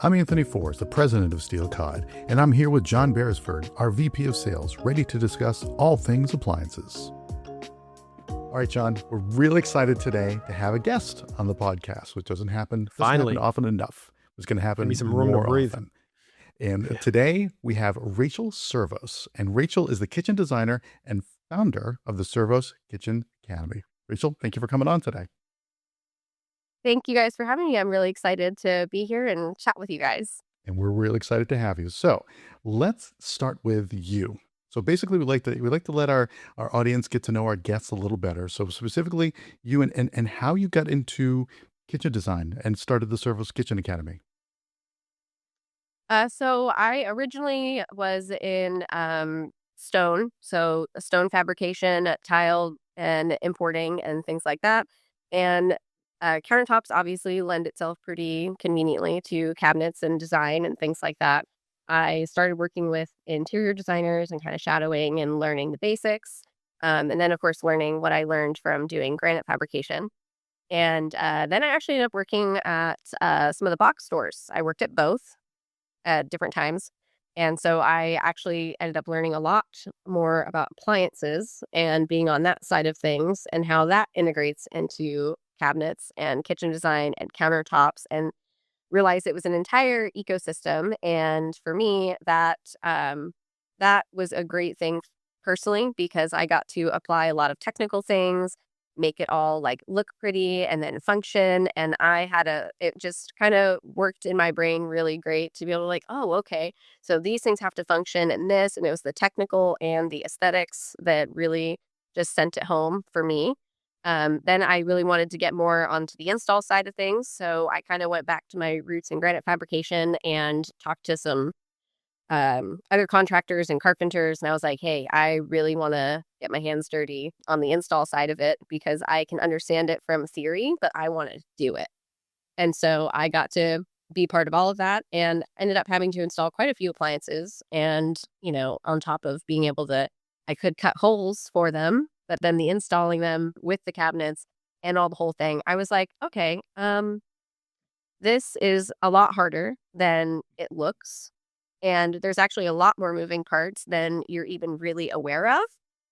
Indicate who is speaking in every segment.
Speaker 1: I'm Anthony Forrest, the president of Steel Cod, and I'm here with John Beresford, our VP of Sales, ready to discuss all things appliances. All right, John, we're really excited today to have a guest on the podcast, which doesn't happen often enough. It's going to happen
Speaker 2: some room to
Speaker 1: more
Speaker 2: breathe.
Speaker 1: often. And today we have Rachel Cervos, and Rachel is the kitchen designer and founder of the Cervos Kitchen Academy. Rachel, thank you for coming on today.
Speaker 3: Thank you guys for having me. I'm really excited to be here and chat with you guys.
Speaker 1: And we're really excited to have you. So let's start with you. So basically, we like to let our audience get to know our guests a little better. So specifically, you and how you got into kitchen design and started the Cervos Kitchen Academy.
Speaker 3: So I originally was in stone, so stone fabrication, tile and importing and things like that. And countertops obviously lend itself pretty conveniently to cabinets and design and things like that. I started working with interior designers and kind of shadowing and learning the basics. And then, of course, learning what I learned from doing granite fabrication. And then I actually ended up working at some of the box stores. I worked at both at different times. And so I actually ended up learning a lot more about appliances and being on that side of things and how that integrates into cabinets and kitchen design and countertops, and realized it was an entire ecosystem. And for me, that was a great thing personally because I got to apply a lot of technical things, make it all like look pretty and then function. And it just kind of worked in my brain really great to be able to like, oh, okay, so these things have to function and this, and it was the technical and the aesthetics that really just sent it home for me. Then I really wanted to get more onto the install side of things. So I kind of went back to my roots in granite fabrication and talked to some other contractors and carpenters. And I was like, hey, I really want to get my hands dirty on the install side of it because I can understand it from theory, but I want to do it. And so I got to be part of all of that and ended up having to install quite a few appliances. And, on top of being able to, I could cut holes for them, but then the installing them with the cabinets and all the whole thing, I was like, okay, this is a lot harder than it looks. And there's actually a lot more moving parts than you're even really aware of.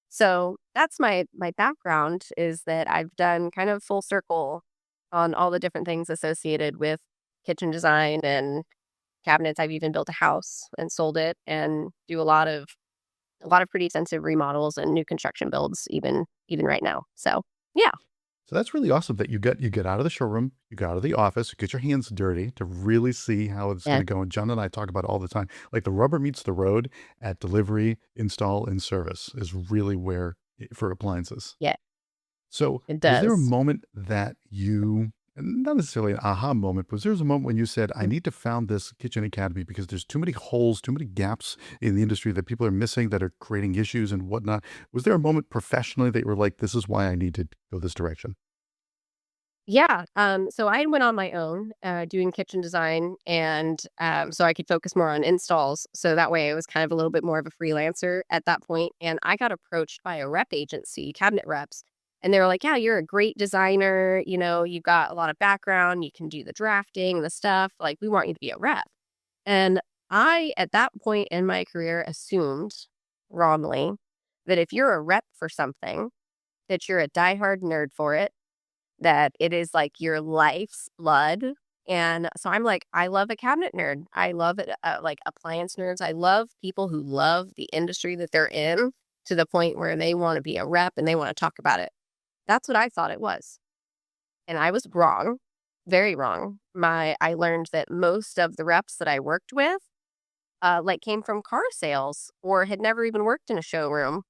Speaker 3: So that's my background, is that I've done kind of full circle on all the different things associated with kitchen design and cabinets. I've even built a house and sold it and do a lot of pretty extensive remodels and new construction builds even right now. So yeah.
Speaker 1: So that's really awesome that you get out of the showroom, you get out of the office, you get your hands dirty to really see how it's going to go. And John and I talk about it all the time. Like the rubber meets the road at delivery, install, and service is really where for appliances.
Speaker 3: Yeah.
Speaker 1: So
Speaker 3: it does.
Speaker 1: Was there a moment that not necessarily an aha moment, but there's a moment when you said, I need to found this kitchen academy because there's too many holes, too many gaps in the industry that people are missing that are creating issues and whatnot. Was there a moment professionally that you were like, this is why I need to go this direction?
Speaker 3: Yeah. So I went on my own doing kitchen design, and so I could focus more on installs. So that way I was kind of a little bit more of a freelancer at that point. And I got approached by a rep agency, cabinet reps. And they were like, yeah, you're a great designer. You've got a lot of background. You can do the drafting, the stuff. Like, we want you to be a rep. And I, at that point in my career, assumed wrongly that if you're a rep for something, that you're a diehard nerd for it, that it is like your life's blood. And so I'm like, I love a cabinet nerd. I love it, like appliance nerds. I love people who love the industry that they're in to the point where they want to be a rep and they want to talk about it. That's what I thought it was. And I was wrong, very wrong. I learned that most of the reps that I worked with came from car sales or had never even worked in a showroom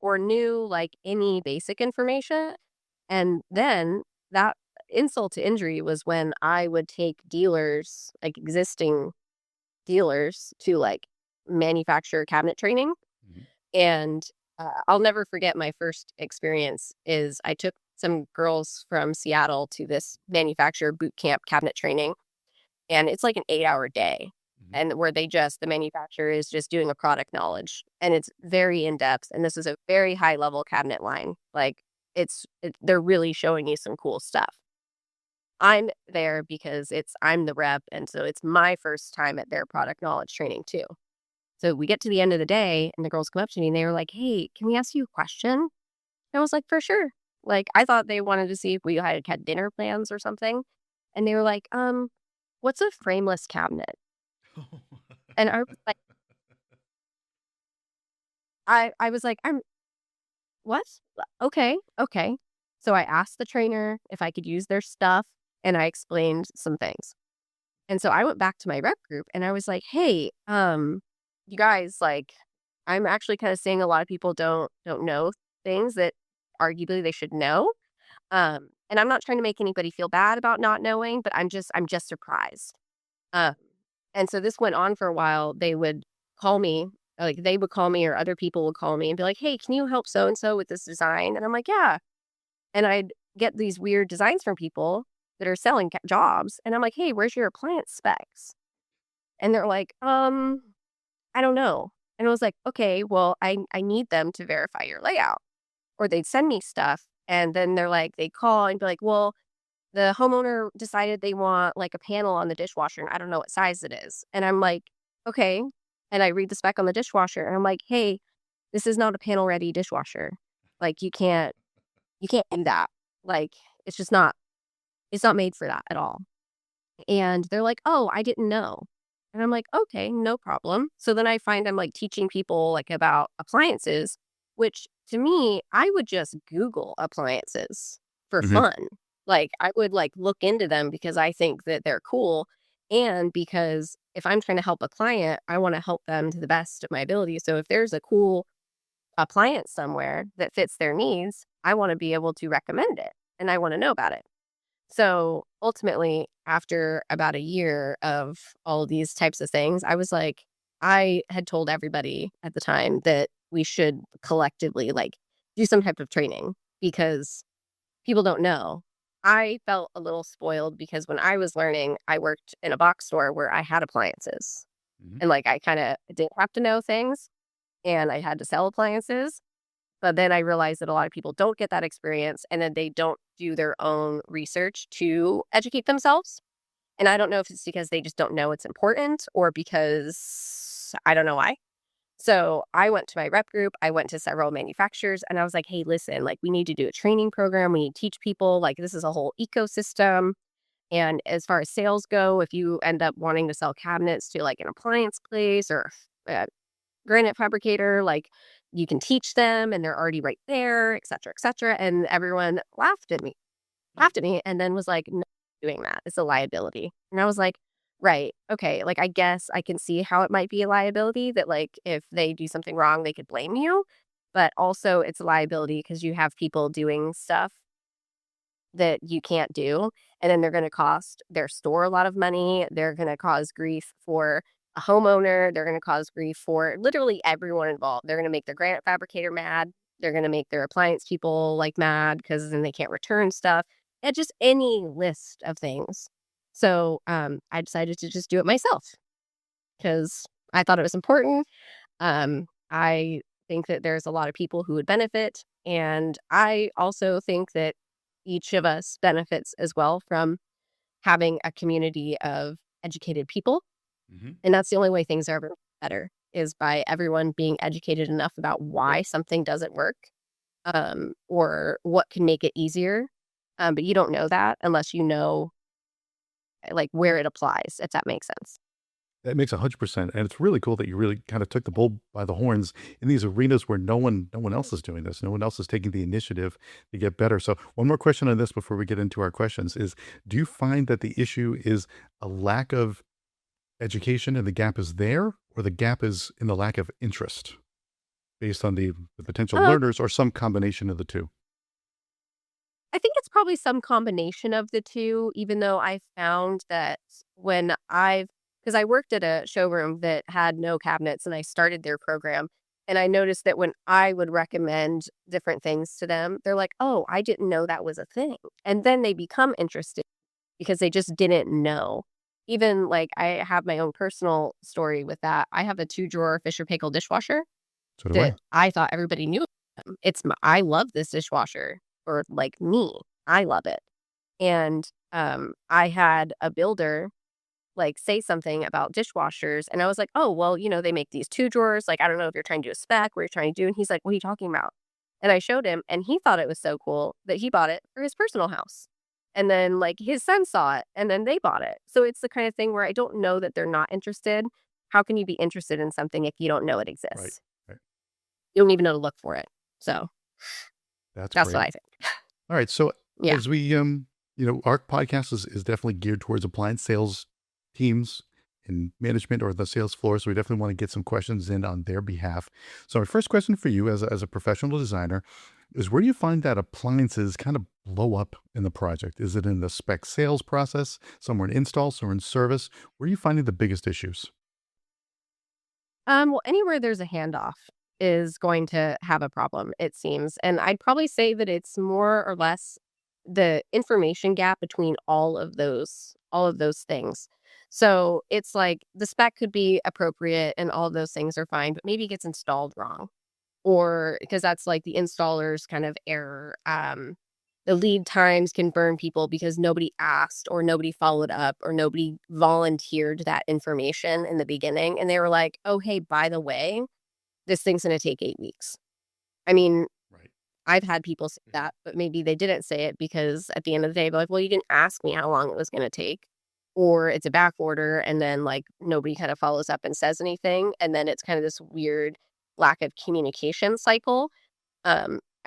Speaker 3: or knew like any basic information. And then that insult to injury was when I would take dealers, like existing dealers, to like manufacturer cabinet training.
Speaker 1: Mhm.
Speaker 3: And I'll never forget my first experience is I took some girls from Seattle to this manufacturer boot camp cabinet training. And it's like an 8-hour day.
Speaker 1: Mhm.
Speaker 3: And where the manufacturer is just doing a product knowledge. And it's very in depth. And this is a very high level cabinet line. Like they're really showing you some cool stuff. I'm there because I'm the rep, and so it's my first time at their product knowledge training too. So we get to the end of the day, and the girls come up to me and they were like, "Hey, can we ask you a question?" And I was like, "For sure." Like, I thought they wanted to see if we had dinner plans or something. And they were like, what's a frameless cabinet?" And I was like, I was like, what? Okay, okay. So I asked the trainer if I could use their stuff, and I explained some things. And so I went back to my rep group and I was like, "Hey, you guys, like, I'm actually kind of seeing a lot of people don't know things that arguably they should know. And I'm not trying to make anybody feel bad about not knowing, but I'm just surprised." Uh, and so this went on for a while. They would call me, like they would call me or other people would call me and be like, "Hey, can you help so and so with this design?" And I'm like, "Yeah." And I'd get these weird designs from people that are selling jobs, and I'm like, "Hey, where's your appliance specs?" And they're like, I don't know." And I was like, "Okay, well, I need them to verify your layout." Or they'd send me stuff, and then they'd call and be like, "Well, the homeowner decided they want like a panel on the dishwasher, and I don't know what size it is." And I'm like, "Okay." And I read the spec on the dishwasher, and I'm like, "Hey, this is not a panel ready dishwasher. Like, you can't do that. Like, it's just not it's not made for that at all." And they're like, "Oh, I didn't know." And I'm like, "Okay, no problem." So then I find I'm like teaching people like about appliances, which to me, I would just Google appliances for
Speaker 1: Mhm.
Speaker 3: fun. Like I would like look into them because I think that they're cool. And because if I'm trying to help a client, I want to help them to the best of my ability. So if there's a cool appliance somewhere that fits their needs, I want to be able to recommend it and I want to know about it. So ultimately, after about a year of all of these types of things, I was like, I had told everybody at the time that we should collectively like do some type of training because people don't know. I felt a little spoiled because when I was learning, I worked in a box store where I had appliances
Speaker 1: Mhm.
Speaker 3: and like I kind of didn't have to know things and I had to sell appliances. But then I realized that a lot of people don't get that experience and then they don't do their own research to educate themselves. And I don't know if it's because they just don't know it's important or because I don't know why. So I went to my rep group, I went to several manufacturers and I was like, "Hey, listen, like we need to do a training program. We need to teach people like this is a whole ecosystem. And as far as sales go, if you end up wanting to sell cabinets to like an appliance place or a granite fabricator, like you can teach them and they're already right there, et cetera, et cetera." And everyone laughed at me and then was like, "No, doing that. It's a liability." And I was like, "Right. Okay. Like, I guess I can see how it might be a liability that, like, if they do something wrong, they could blame you. But also, it's a liability because you have people doing stuff that you can't do. And then they're going to cost their store a lot of money. They're going to cause grief for a homeowner. They're going to cause grief for literally everyone involved. They're going to make their granite fabricator mad. They're going to make their appliance people like mad because then they can't return stuff and just any list of things. So I decided to just do it myself because I thought it was important. I think that there's a lot of people who would benefit. And I also think that each of us benefits as well from having a community of educated people.
Speaker 1: Mhm.
Speaker 3: And that's the only way things are ever better is by everyone being educated enough about
Speaker 1: Yep.
Speaker 3: why something doesn't work or what can make it easier. But you don't know that unless you know like where it applies, if that makes sense.
Speaker 1: That makes 100%, and it's really cool that you really kinda took the bull by the horns in these arenas where no one else is doing this. No one else is taking the initiative to get better. So, one more question on this before we get into our questions is, do you find that the issue is a lack of education and the gap is there, or the gap is in the lack of interest based on the potential
Speaker 3: Uh,
Speaker 1: learners or some combination of the 2?
Speaker 3: I think it's probably some combination of the 2, even though I found that because I worked at a showroom that had no cabinets and I started their program, and I noticed that when I would recommend different things to them, they're like, "Oh, I didn't know that was a thing." And then they become interested because they just didn't know. Even, like, I have my own personal story with that. I have a two-drawer Fisher Paykel dishwasher
Speaker 1: So do I.
Speaker 3: that I thought everybody knew. I love this dishwasher for, like, me. I love it. And, I had a builder like say something about dishwashers, and I was like, "Oh, well, they make these 2 drawers, like, I don't know if you're trying to do a spec, what you're trying to do," and he's like, "What are you talking about?" And I showed him, and he thought it was so cool that he bought it for his personal house. And then, like, his son saw it, and then they bought it. So it's the kind of thing where I don't know that they're not interested. How can you be interested in something if you don't know it
Speaker 1: Right.
Speaker 3: exists?
Speaker 1: Right.
Speaker 3: You don't even know to look for it. So
Speaker 1: That's
Speaker 3: that's what
Speaker 1: great.
Speaker 3: I think.
Speaker 1: All right. So
Speaker 3: Yeah.
Speaker 1: as we, our podcast is definitely geared towards appliance sales teams and management or the sales floor. So we definitely want to get some questions in on their behalf. So my first question for you as a professional designer is, where do you find that appliances kind of blow up in the project? Is it in the spec sales process, somewhere in install, somewhere in service? Where are you finding the biggest issues?
Speaker 3: Well, anywhere there's a handoff is going to have a problem, it seems. And I'd probably say that it's more or less the information gap between all of those things. So it's like the spec could be appropriate and all of those things are fine, but maybe it gets installed wrong. Or because that's like the installer's kind of error. The lead times can burn people because nobody asked or nobody followed up or nobody volunteered that information in the beginning. And they were like, oh, hey, by the way, this thing's going to take 8 weeks. I mean,
Speaker 1: Right.
Speaker 3: I've had people say
Speaker 1: Mhm.
Speaker 3: that, but maybe they didn't say it because at the end of the day, they're like, well, you didn't ask me how long it was going to take. Or it's a back order, and then like nobody kind of follows up and says anything. And then it's kind of this weird lack of communication cycle.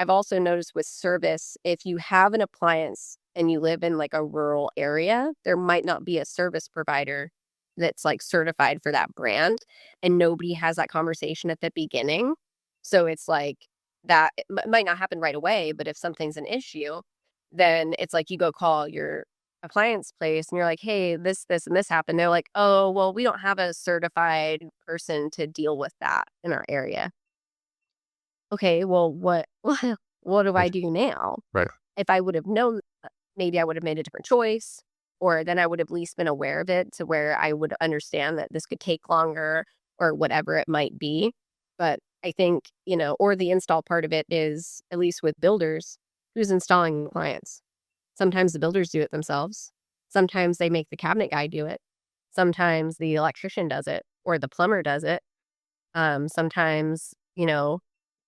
Speaker 3: I've also noticed with service, if you have an appliance and you live in like a rural area, there might not be a service provider that's like certified for that brand, and nobody has that conversation at the beginning. So it's like that it might not happen right away, but if something's an issue, then it's like you go call your appliance place and you're like, "Hey, this, and this happened." They're like, "Oh, well, we don't have a certified person to deal with that in our area." Okay, well, what what do I
Speaker 1: Right.
Speaker 3: do now?
Speaker 1: Right.
Speaker 3: If I would have known that, maybe I would have made a different choice, or then I would have at least been aware of it to where I would understand that this could take longer or whatever it might be. But I think, or the install part of it is, at least with builders, who's installing the appliance? Sometimes the builders do it themselves. Sometimes they make the cabinet guy do it. Sometimes the electrician does it or the plumber does it. Sometimes,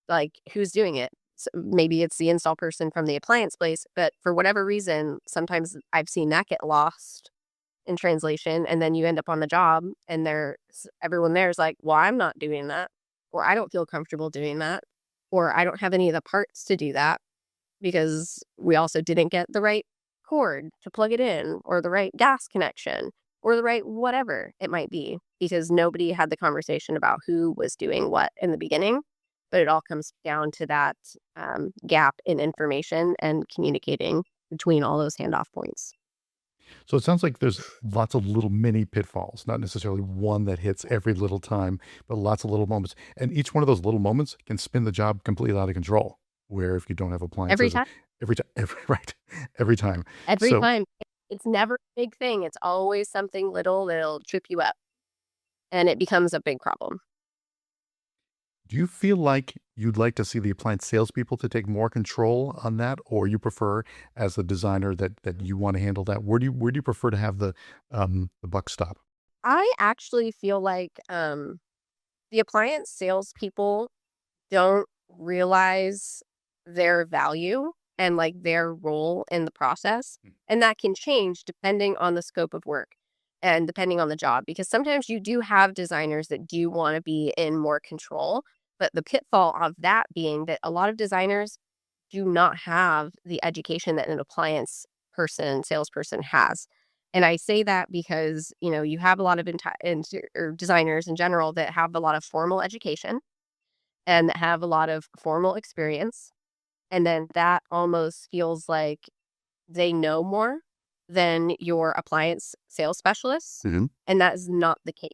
Speaker 3: like, who's doing it? Maybe it's the install person from the appliance place, but for whatever reason, sometimes I've seen that get lost in translation, and then you end up on the job, and everyone there is like, "Well, I'm not doing that," or "I don't feel comfortable doing that," or "I don't have any of the parts to do that," because we also didn't get the right cord to plug it in, or the right gas connection, or the right whatever it might be, because nobody had the conversation about who was doing what in the beginning. But it all comes down to that gap in information and communicating between all those handoff points.
Speaker 1: So it sounds like there's lots of little mini pitfalls, not necessarily one that hits every little time, but lots of little moments. And each one of those little moments can spin the job completely out of control. Where if you don't have
Speaker 3: Every
Speaker 1: appliances,
Speaker 3: time.
Speaker 1: every time, right, every time.
Speaker 3: Every
Speaker 1: So
Speaker 3: time. It's never a big thing. It's always something little that'll trip you up, and it becomes a big problem.
Speaker 1: do you feel like you'd like to see the appliance salespeople to take more control on that, or you prefer, as a designer, that you want to handle that? Where do you prefer to have the buck stop?
Speaker 3: I actually feel like the appliance salespeople don't realize their value and like their role in the process. And that can change depending on the scope of work and depending on the job, because sometimes you do have designers that do want to be in more control. But the pitfall of that being that a lot of designers do not have the education that an appliance salesperson has. And I say that because, you have a lot of or designers in general that have a lot of formal education and that have a lot of formal experience. And then that almost feels like they know more than your appliance sales specialists.
Speaker 1: Hmm.
Speaker 3: And that is not the case.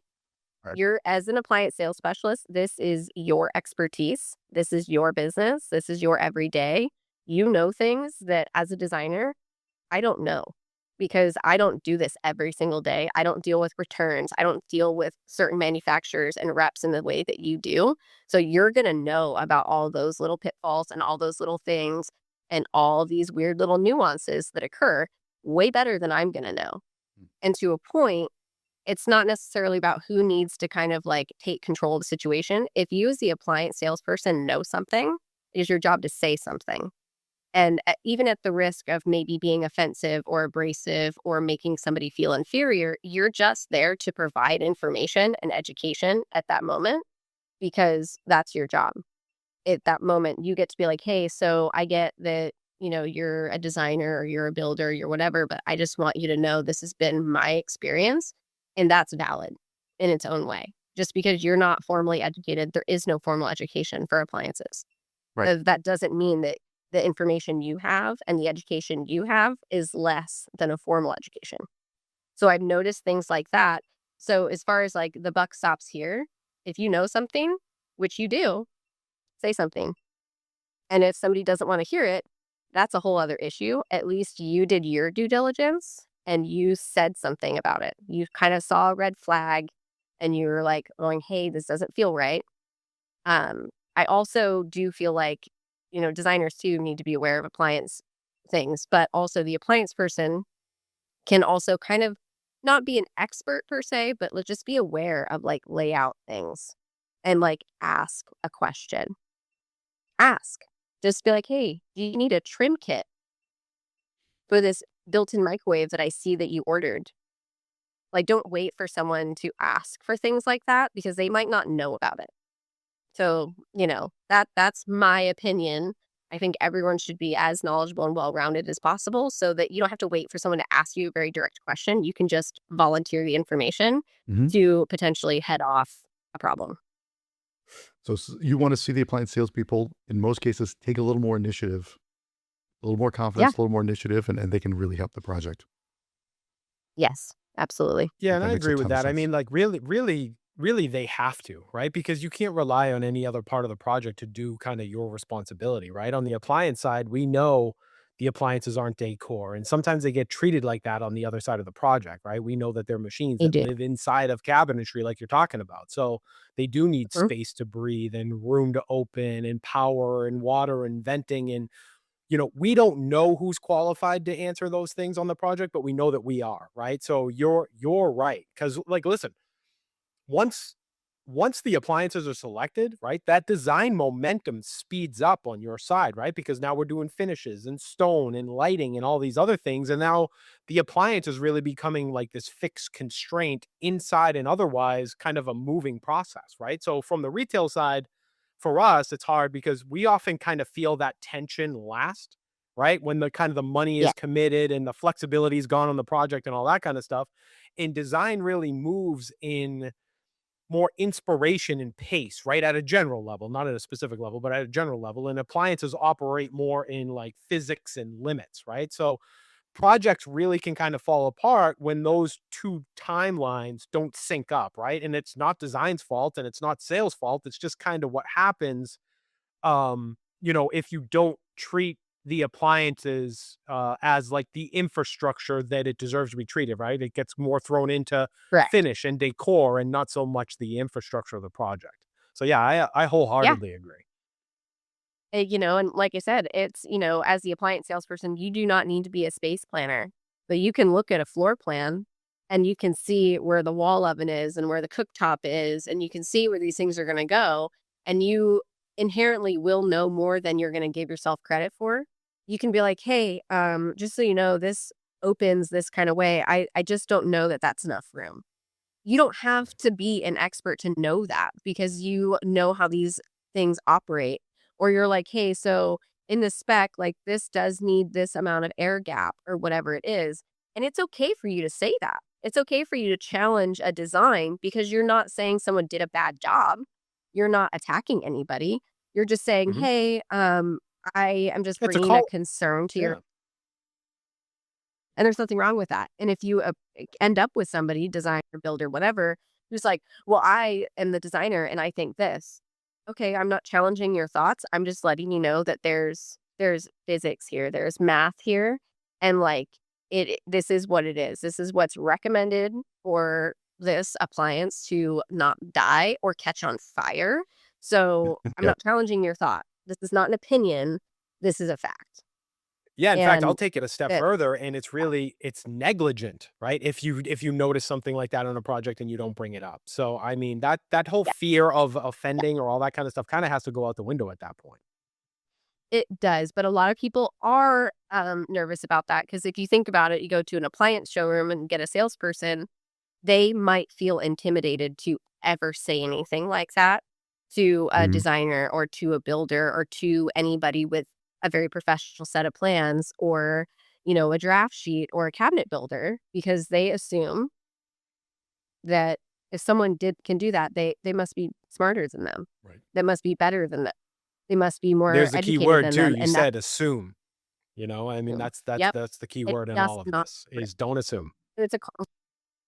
Speaker 1: Right.
Speaker 3: You're, as an appliance sales specialist, this is your expertise. This is your business. This is your everyday. You know things that as a designer, I don't know, because I don't do this every single day. I don't deal with returns. I don't deal with certain manufacturers and reps in the way that you do. So you're going to know about all those little pitfalls and all those little things and all these weird little nuances that occur way better than I'm going to know. And to a point, it's not necessarily about who needs to kind of like take control of the situation. If you, as the appliance salesperson, know something, it is your job to say something. And even at the risk of maybe being offensive or abrasive or making somebody feel inferior, you're just there to provide information and education at that moment because that's your job. At that moment, you get to be like, hey, so I get that, you're a designer or you're a builder, you're whatever, but I just want you to know this has been my experience and that's valid in its own way. Just because you're not formally educated, there is no formal education for appliances.
Speaker 1: Right.
Speaker 3: That doesn't mean that the information you have and the education you have is less than a formal education. So I've noticed things like that. So as far as like the buck stops here, if you know something, which you do, say something. And if somebody doesn't want to hear it, that's a whole other issue. At least you did your due diligence and you said something about it. You kind of saw a red flag and you were like going, hey, this doesn't feel right. I also do feel like, designers too need to be aware of appliance things, but also the appliance person can also kind of not be an expert per se, but let's just be aware of like layout things and like ask a question. Ask. Just be like, hey, do you need a trim kit for this built-in microwave that I see that you ordered? Like, don't wait for someone to ask for things like that because they might not know about it. So, that's my opinion. I think everyone should be as knowledgeable and well-rounded as possible so that you don't have to wait for someone to ask you a very direct question. You can just volunteer the information
Speaker 1: Hmm.
Speaker 3: to potentially head off a problem.
Speaker 1: So you want to see the appliance salespeople, in most cases, take a little more initiative, a little more
Speaker 3: Yeah.
Speaker 1: confidence, a little more initiative, and they can really help the project.
Speaker 3: Yes, absolutely.
Speaker 1: I
Speaker 2: Yeah,
Speaker 1: think
Speaker 2: and
Speaker 1: that
Speaker 2: I
Speaker 1: makes a
Speaker 2: agree with
Speaker 1: ton of
Speaker 2: that. I
Speaker 1: sense.
Speaker 2: mean, like really they have to, right? Because you can't rely on any other part of the project to do kind of your responsibility, right? On the appliance side, we know the appliances aren't decor, and sometimes they get treated like that on the other side of the project, right? We know that they're machines
Speaker 3: They
Speaker 2: that
Speaker 3: do.
Speaker 2: live inside of cabinetry like you're talking about. So, they do need
Speaker 3: Mhm.
Speaker 2: space to breathe and room to open and power and water and venting and we don't know who's qualified to answer those things on the project, but we know that we are, right? So you're right. Cause like listen, once once the appliances are selected, right, that design momentum speeds up on your side, right? Because now we're doing finishes and stone and lighting and all these other things. And now the appliance is really becoming like this fixed constraint inside and otherwise kind of a moving process, right? So from the retail side, for us, it's hard because we often kind of feel that tension last, right? When the kind of the money
Speaker 3: Yeah.
Speaker 2: is committed and the flexibility is gone on the project and all that kind of stuff. And design really moves in more inspiration and pace, right? At a general level, not at a specific level, but at a general level. And appliances operate more in like physics and limits, right? So projects really can kind of fall apart when those two timelines don't sync up, right? And it's not design's fault and it's not sales fault. It's just kind of what happens if you don't treat the appliances as like the infrastructure that it deserves to be treated, right? It gets more thrown into
Speaker 3: Correct.
Speaker 2: finish and decor and not so much the infrastructure of the project. So yeah, I
Speaker 3: Yeah.
Speaker 2: wholeheartedly agree.
Speaker 3: And like I said, it's, as the appliance salesperson, you do not need to be a space planner, but you can look at a floor plan and you can see where the wall oven is and where the cooktop is, and you can see where these things are going to go. And you inherently will know more than you're going to give yourself credit for. You can be like, hey, just so you know, this opens this kind of way. I just don't know that that's enough room. You don't have to be an expert to know that because you know how these things operate. Or you're like, hey, so in the spec, like this does need this amount of air gap or whatever it is. And it's okay for you to say that. It's okay for you to challenge a design because you're not saying someone did a bad job. You're not attacking anybody. You're just saying,
Speaker 2: Mhm.
Speaker 3: hey, I am just
Speaker 2: It's a
Speaker 3: bringing a
Speaker 2: call.
Speaker 3: concern to your,
Speaker 2: Yeah.
Speaker 3: and there's nothing wrong with that. And if you end up with somebody, designer, builder, whatever, who's like, well, I am the designer and I think this. Okay, I'm not challenging your thoughts. I'm just letting you know that there's physics here, there's math here, and like this is what it is. This is what's recommended for this appliance to not die or catch on fire. So I'm
Speaker 1: Yeah.
Speaker 3: not challenging your thought. This is not an opinion. This is a fact.
Speaker 2: Yeah, in fact, I'll
Speaker 3: And
Speaker 2: take it a step
Speaker 3: it,
Speaker 2: further, and it's negligent, right? If you notice something like that on a project and you don't bring it up. So I mean that whole
Speaker 3: yeah,
Speaker 2: fear of offending or all that kind of stuff kind of has to go out the window at that point.
Speaker 3: it does. But a lot of people are nervous about that because if you think about it, you go to an appliance showroom and get a salesperson, they might feel intimidated to ever say anything like that to a
Speaker 1: Mhm.
Speaker 3: designer or to a builder or to anybody with a very professional set of plans or, a draft sheet or a cabinet builder because they assume that if someone can do that, they must be smarter than them.
Speaker 1: Right.
Speaker 3: They must be better than them. They must be more
Speaker 2: There's the key
Speaker 3: educated
Speaker 2: word
Speaker 3: than
Speaker 2: too.
Speaker 3: them.
Speaker 2: You
Speaker 3: And that's
Speaker 2: said assume. I mean
Speaker 3: assume.
Speaker 2: that's
Speaker 3: Yep.
Speaker 2: that's the key
Speaker 3: It
Speaker 2: word in
Speaker 3: does
Speaker 2: all of
Speaker 3: not
Speaker 2: this
Speaker 3: work.
Speaker 2: is don't assume.
Speaker 3: It's a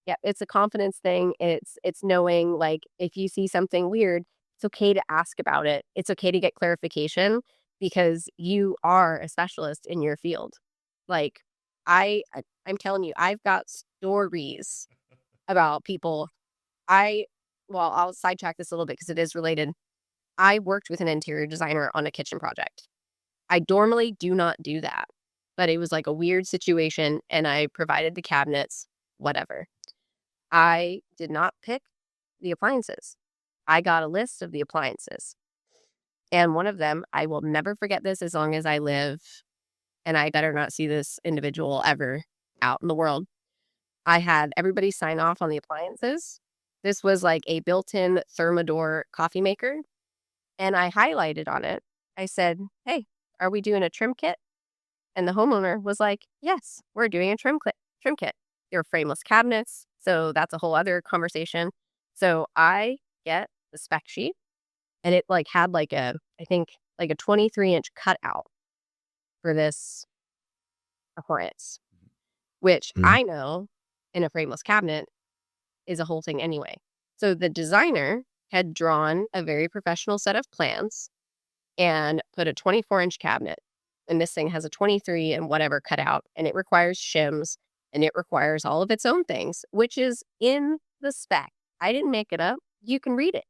Speaker 3: Yeah, it's a confidence thing. It's knowing like if you see something weird, it's okay to ask about it. It's okay to get clarification because you are a specialist in your field. Like I'm telling you, I've got stories about people. I well, I'll sidetrack this a little bit because it is related. I worked with an interior designer on a kitchen project. I normally do not do that, but it was like a weird situation and I provided the cabinets, whatever. I did not pick the appliances. I got a list of the appliances. And one of them, I will never forget this as long as I live, and I better not see this individual ever out in the world. I had everybody sign off on the appliances. This was like a built in Thermador coffee maker. And I highlighted on it. I said, "Hey, are we doing a trim kit?" And the homeowner was like, "Yes, we're doing a trim kit. They're frameless cabinets." So that's a whole other conversation. So I get the spec sheet and it like had like I think like a 23-inch cutout for this appliance, which
Speaker 1: Mhm.
Speaker 3: I know in a frameless cabinet is a whole thing anyway. So the designer had drawn a very professional set of plans and put a 24-inch cabinet. And this thing has a 23 and whatever cutout, and it requires shims and it requires all of its own things, which is in the spec. I didn't make it up. You can read it.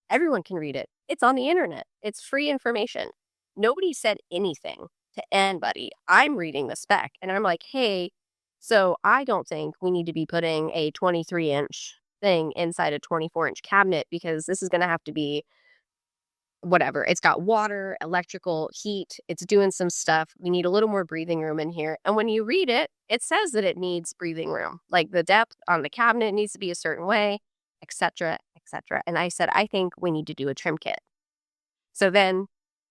Speaker 3: Everyone can read it. It's on the internet. It's free information. Nobody said anything to anybody. I'm reading the spec and I'm like, hey, so I don't think we need to be putting a 23-inch thing inside a 24-inch cabinet because this is going to have to be whatever. It's got water, electrical, heat. It's doing some stuff. We need a little more breathing room in here. And when you read it, it says that it needs breathing room. Like the depth on the cabinet needs to be a certain way, etc., etc. And I said, I think we need to do a trim kit. So then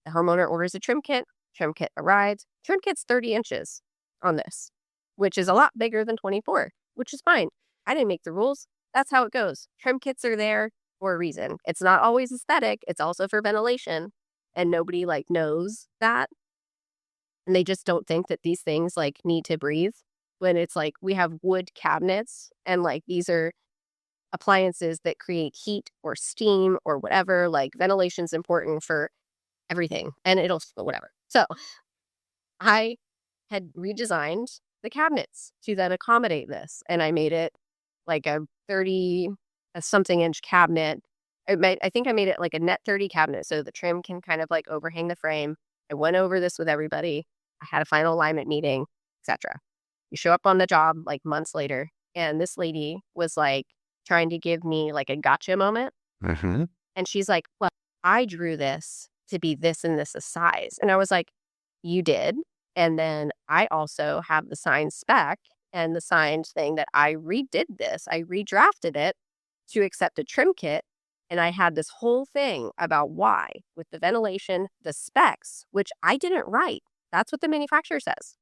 Speaker 3: the homeowner orders a trim kit. Trim kit arrives. Trim kit's 30 inches on this, which is a lot bigger than 24, which is fine. I didn't make the rules. That's how it goes. Trim kits are there for a reason. It's not always aesthetic. It's also for ventilation. And nobody like knows that. And they just don't think that these things like need to breathe when it's like we have wood cabinets and like these are appliances that create heat or steam or whatever. Like ventilation's important for everything and it'll whatever. So I had redesigned the cabinets to then accommodate this. And I made it like a 30 a something inch cabinet. I think I made it like a net 30 cabinet so the trim can kind of like overhang the frame. I went over this with everybody. I had a final alignment meeting, etc. You show up on the job like months later, and this lady was like trying to give me like a gotcha moment.
Speaker 1: Uh-huh.
Speaker 3: And she's like, well, I drew this to be this and this a size. And I was like, you did. And then I also have the signed spec and the signed thing that I redid this. I redrafted it to accept a trim kit. And I had this whole thing about why with the ventilation, the specs, which I didn't write. That's what the manufacturer says.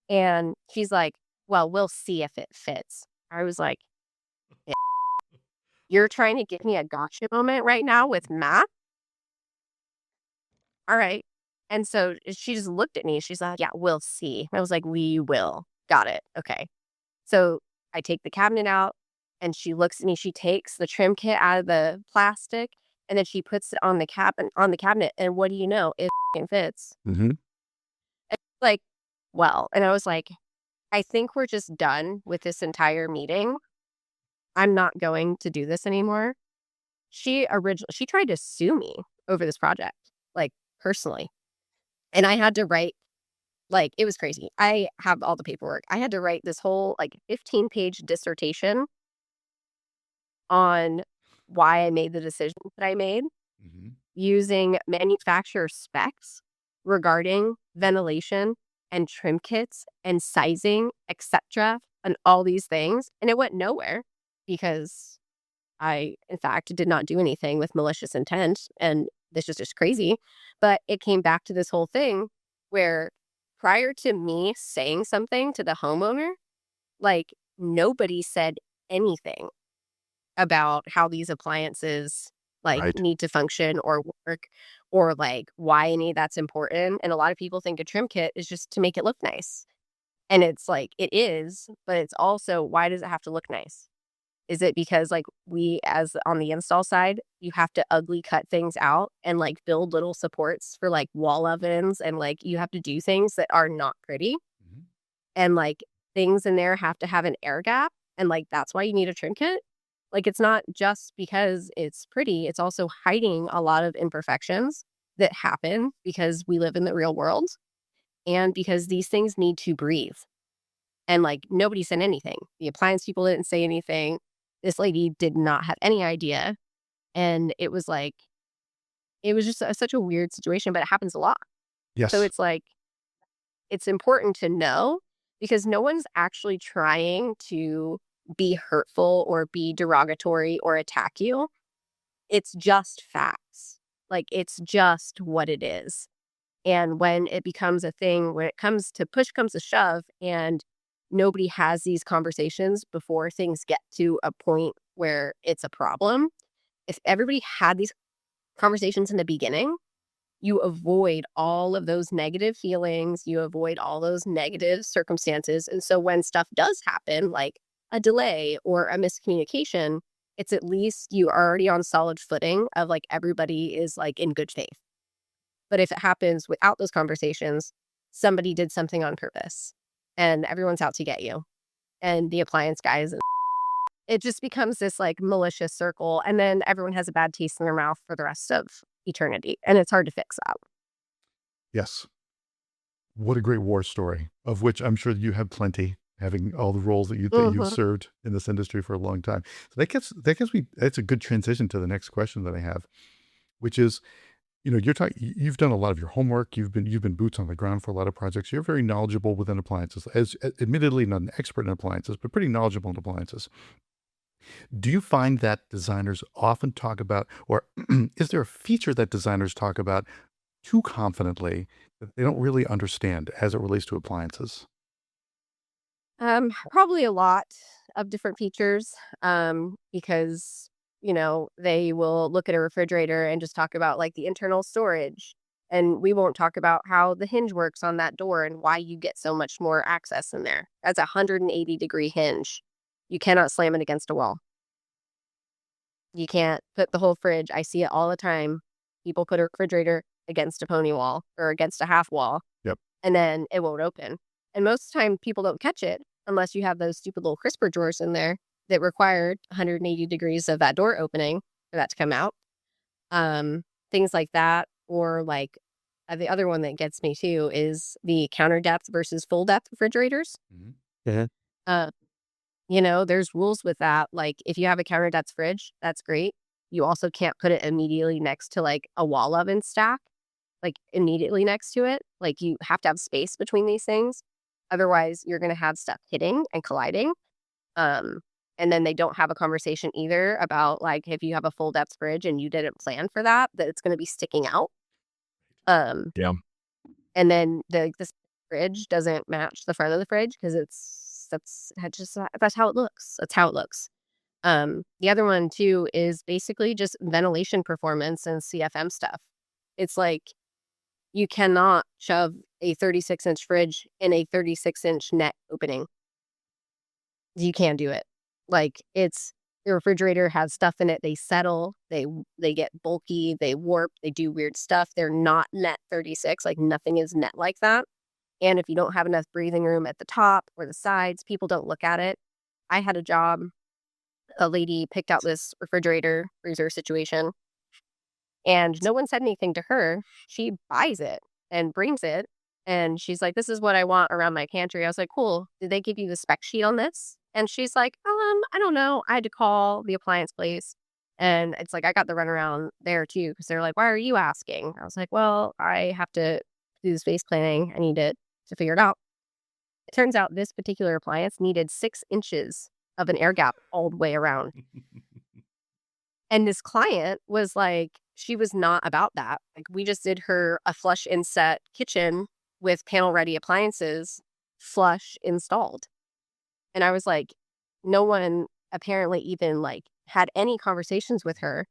Speaker 3: And she's like, well, we'll see if it fits. I was like, you're trying to give me a gotcha moment right now with math? All right. And so she just looked at me. She's like, yeah, we'll see. I was like, we will. Got it. Okay. So I take the cabinet out and she looks at me. She takes the trim kit out of the plastic and then she puts it on the cabinet. And what do you know? It f***ing fits.
Speaker 1: Mm-hmm.
Speaker 3: And like, well, and I was like, I think we're just done with this entire meeting. I'm not going to do this anymore. She tried to sue me over this project, like personally. And I had to write Like, it was crazy. I have all the paperwork. I had to write this whole, like, 15-page dissertation on why I made the decisions that I made
Speaker 1: Hmm.
Speaker 3: using manufacturer specs regarding ventilation and trim kits and sizing, etc., and all these things, and it went nowhere because I, in fact, did not do anything with malicious intent, and this is just crazy. But it came back to this whole thing where prior to me saying something to the homeowner, like nobody said anything about how these appliances like
Speaker 1: Right.
Speaker 3: need to function or work or like why any of that's important. And a lot of people think a trim kit is just to make it look nice. And it's like it is, but it's also why does it have to look nice? Is it because, like, we as on the install side, you have to ugly cut things out and, like, build little supports for, like, wall ovens and, like, you have to do things that are not pretty,
Speaker 1: Mhm.
Speaker 3: and, like, things in there have to have an air gap, and, like, that's why you need a trim kit? Like, it's not just because it's pretty, it's also hiding a lot of imperfections that happen because we live in the real world and because these things need to breathe. And, like, nobody said anything. The appliance people didn't say anything. This lady did not have any idea, and it was, like it was just such a weird situation, but it happens a lot. So
Speaker 1: Yes.
Speaker 3: it's, like, it's important to know because no one's actually trying to be hurtful or be derogatory or attack you. It's just facts. Like, it's just what it is. And when it becomes a thing, when it comes to push comes to shove, and nobody has these conversations before things get to a point where it's a problem, if everybody had these conversations in the beginning, you avoid all of those negative feelings, you avoid all those negative circumstances. And so when stuff does happen, like a delay or a miscommunication, it's at least you are already on solid footing of like everybody is like in good faith. But if it happens without those conversations, somebody did something on purpose and everyone's out to get you. And the appliance guys, it just becomes this like malicious circle. And then everyone has a bad taste in their mouth for the rest of eternity. And it's hard to fix that.
Speaker 1: Yes. What a great war story, of which I'm sure you have plenty, having all the roles that you've
Speaker 3: Hmm.
Speaker 1: served in this industry for a long time. So that gets me. That's a good transition to the next question that I have, which is, you're talking. You've done a lot of your homework. You've been boots on the ground for a lot of projects. You're very knowledgeable within appliances, as admittedly not an expert in appliances, but pretty knowledgeable in appliances. Do you find that designers often talk about, or is there a feature that designers talk about too confidently that they don't really understand as it relates to appliances?
Speaker 3: Probably a lot of different features. Because, they will look at a refrigerator and just talk about like the internal storage. And we won't talk about how the hinge works on that door and why you get so much more access in there. That's a 180-degree hinge. You cannot slam it against a wall. You can't put the whole fridge. I see it all the time. People put a refrigerator against a pony wall or against a half wall,
Speaker 1: Yep.
Speaker 3: and then it won't open. And most of the time, people don't catch it unless you have those stupid little crisper drawers in there that require 180 degrees of that door opening for that to come out. Um, Things like that, or like the other one that gets me too is the counter depth versus full depth refrigerators.
Speaker 1: Mhm.
Speaker 3: Uh, there's rules with that. Like if you have a counter depth fridge, that's great. You also can't put it immediately next to like a wall oven stack, like immediately next to it. Like you have to have space between these things. Otherwise, you're going to have stuff hitting and colliding. Um, and then they don't have a conversation either about like if you have a full depth fridge and you didn't plan for that, that it's going to be sticking out. Um,
Speaker 2: Yeah.
Speaker 3: and then this fridge doesn't match the front of the fridge because that's how it looks. That's how it looks. The other one too is basically just ventilation performance and CFM stuff. It's like you cannot shove a 36-inch fridge in a 36-inch net opening. You can't do it. Like it's the refrigerator has stuff in it. They settle. They get bulky. They warp. They do weird stuff. They're not net 36. Like nothing is net like that. And if you don't have enough breathing room at the top or the sides, people don't look at it. I had a job. A lady picked out this refrigerator freezer situation, and no one said anything to her. She buys it and brings it. And she's like, this is what I want around my pantry. I was like, cool. Did they give you the spec sheet on this? And she's like, I don't know. I had to call the appliance place. And it's like, I got the runaround there too. Cause they're like, why are you asking? I was like, well, I have to do the space planning. I need to figure it out. It turns out this particular appliance needed 6 inches of an air gap all the way around. And this client was like, she was not about that. Like, we just did her a flush inset kitchen with panel ready appliances, flush installed. And I was like, no one apparently even like had any conversations with her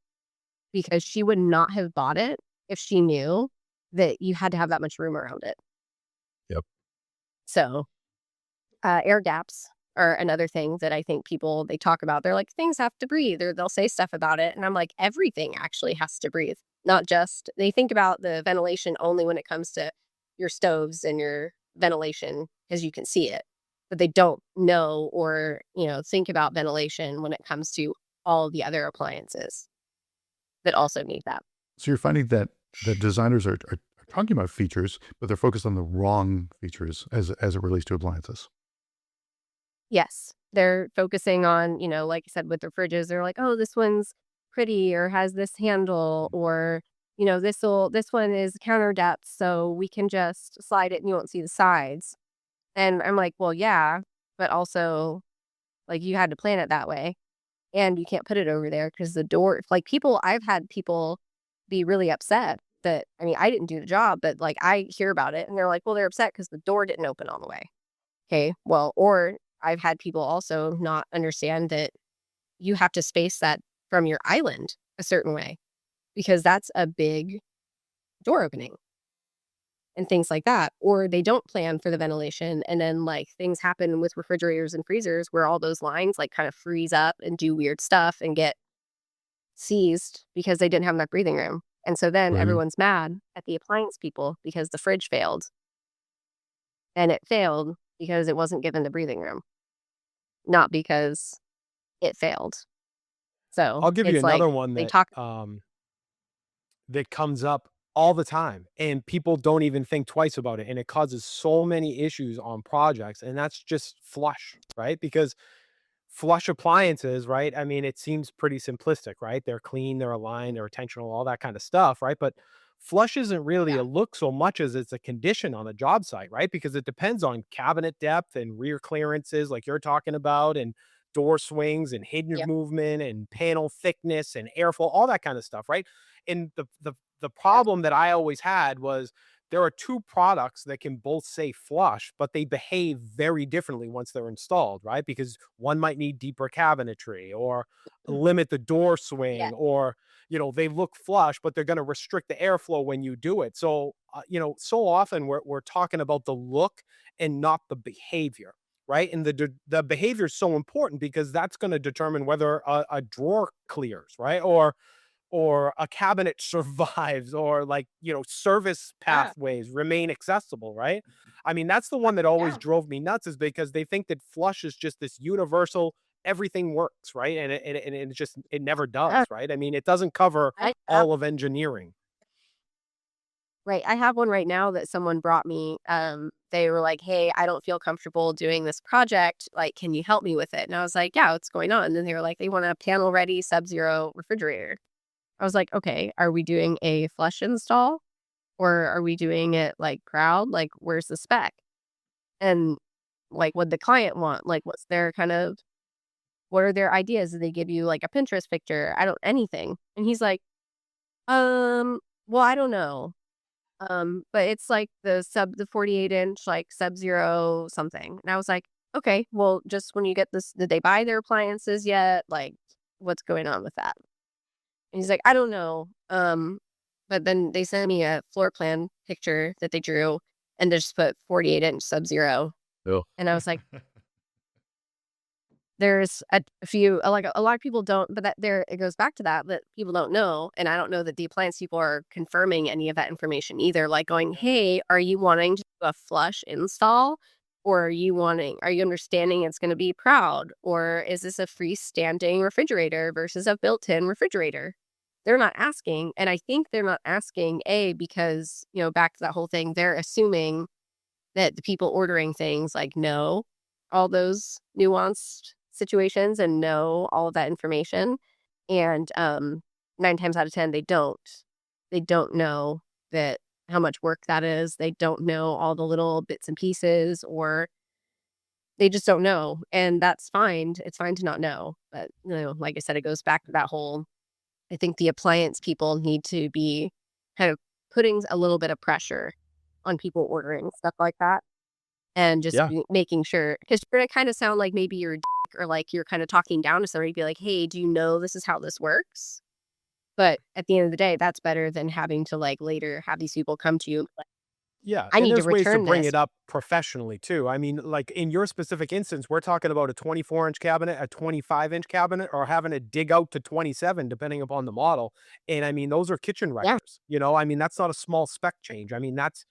Speaker 3: because she would not have bought it if she knew that you had to have that much room around it.
Speaker 1: Yep.
Speaker 3: So air gaps are another thing that I think people, they talk about. They're like, things have to breathe, or they'll say stuff about it. And I'm like, everything actually has to breathe. Not just, they think about the ventilation only when it comes to your stoves and your ventilation because you can see it. But they don't know or, think about ventilation when it comes to all the other appliances that also need that.
Speaker 1: So you're finding that designers are talking about features, but they're focused on the wrong features as it relates to appliances.
Speaker 3: Yes. They're focusing on, like I said, with their fridges, they're like, oh, this one's pretty or has this handle, or, this one is counter depth, so we can just slide it and you won't see the sides. And I'm like, well, yeah, but also like you had to plan it that way and you can't put it over there because the door, like I've had people be really upset that, I didn't do the job, but like I hear about it and they're like, well, they're upset because the door didn't open all the way. Okay. Well, or I've had people also not understand that you have to space that from your island a certain way because that's a big door opening and things like that. Or they don't plan for the ventilation. And then like things happen with refrigerators and freezers where all those lines like kind of freeze up and do weird stuff and get seized because they didn't have enough breathing room. And so then
Speaker 1: Right.
Speaker 3: everyone's mad at the appliance people because the fridge failed. And it failed because it wasn't given the breathing room, not because it failed. So
Speaker 2: I'll give you
Speaker 3: it's like
Speaker 2: another one
Speaker 3: they
Speaker 2: that
Speaker 3: talk.
Speaker 2: that comes up all the time, and people don't even think twice about it, and it causes so many issues on projects, and that's just flush, right? Because flush appliances, right? It seems pretty simplistic, right? They're clean, they're aligned, they're intentional, all that kind of stuff, right? But flush isn't really
Speaker 3: Yeah.
Speaker 2: a look so much as it's a condition on a job site, right? Because it depends on cabinet depth and rear clearances, like you're talking about, and door swings and hinge
Speaker 3: Yep.
Speaker 2: movement and panel thickness and airflow, all that kind of stuff, right? And the
Speaker 3: Yep.
Speaker 2: problem that I always had was there are two products that can both say flush, but they behave very differently once they're installed, right? Because one might need deeper cabinetry or limit the door
Speaker 3: Yeah.
Speaker 2: swing, or, they look flush, but they're going to restrict the airflow when you do it. So, so often we're talking about the look and not the behavior, right? And the behavior is so important because that's going to determine whether a drawer clears, right? Or a cabinet survives, or like, service
Speaker 3: Yeah.
Speaker 2: pathways remain accessible, right? That's the one that always
Speaker 3: Yeah.
Speaker 2: drove me nuts, is because they think that flush is just this universal, everything works, right? And it never
Speaker 3: Yeah.
Speaker 2: does, right? It doesn't cover
Speaker 3: I have,
Speaker 2: all of engineering.
Speaker 3: right. I have one right now that someone brought me. They were like, hey, I don't feel comfortable doing this project. Like, can you help me with it? And I was like, yeah, what's going on? And then they were like, they want a panel ready Sub-Zero refrigerator. I was like, okay, are we doing a flush install or are we doing it like proud? Like, where's the spec? And like, what the client want? Like, what are their ideas? Did they give you like a Pinterest picture? I don't, anything. And he's like, well, I don't know. But it's like the 48-inch, like Sub-Zero something. And I was like, okay, well, just when you get this, did they buy their appliances yet? Like, what's going on with that? And he's like, I don't know. But then they sent me a floor plan picture that they drew and they just put 48-inch Sub-Zero.
Speaker 1: Oh.
Speaker 3: And I was like, there's a few, like a lot of people don't, but it goes back to that people don't know. And I don't know that the appliance people are confirming any of that information either. Like going, hey, are you wanting to do a flush install? Or are you understanding it's going to be proud? Or is this a freestanding refrigerator versus a built-in refrigerator? They're not asking. And I think they're not asking, because, back to that whole thing, they're assuming that the people ordering things like know all those nuanced situations and know all of that information. And 9 times out of 10, they don't. They don't know that how much work that is. They don't know all the little bits and pieces, or they just don't know. And that's fine. It's fine to not know. But, like I said, it goes back to that whole, I think the appliance people need to be kind of putting a little bit of pressure on people ordering stuff like that. And just
Speaker 2: Yeah.
Speaker 3: making sure, because you're going to kind of sound like maybe you're a dick, or like you're kind of talking down to somebody, be like, hey, do you know this is how this works? But at the end of the day, that's better than having to like later have these people come to you like,
Speaker 2: Yeah,
Speaker 3: I
Speaker 2: and
Speaker 3: need to
Speaker 2: there's ways to
Speaker 3: return
Speaker 2: bring
Speaker 3: this.
Speaker 2: it up professionally too. I mean, like in your specific instance, we're talking about a 24-inch cabinet, a 25-inch cabinet, or having to dig out to 27, depending upon the model. And I mean, those are kitchen
Speaker 3: Yeah,
Speaker 2: wreckers. I mean, that's not a small spec change. I mean, that's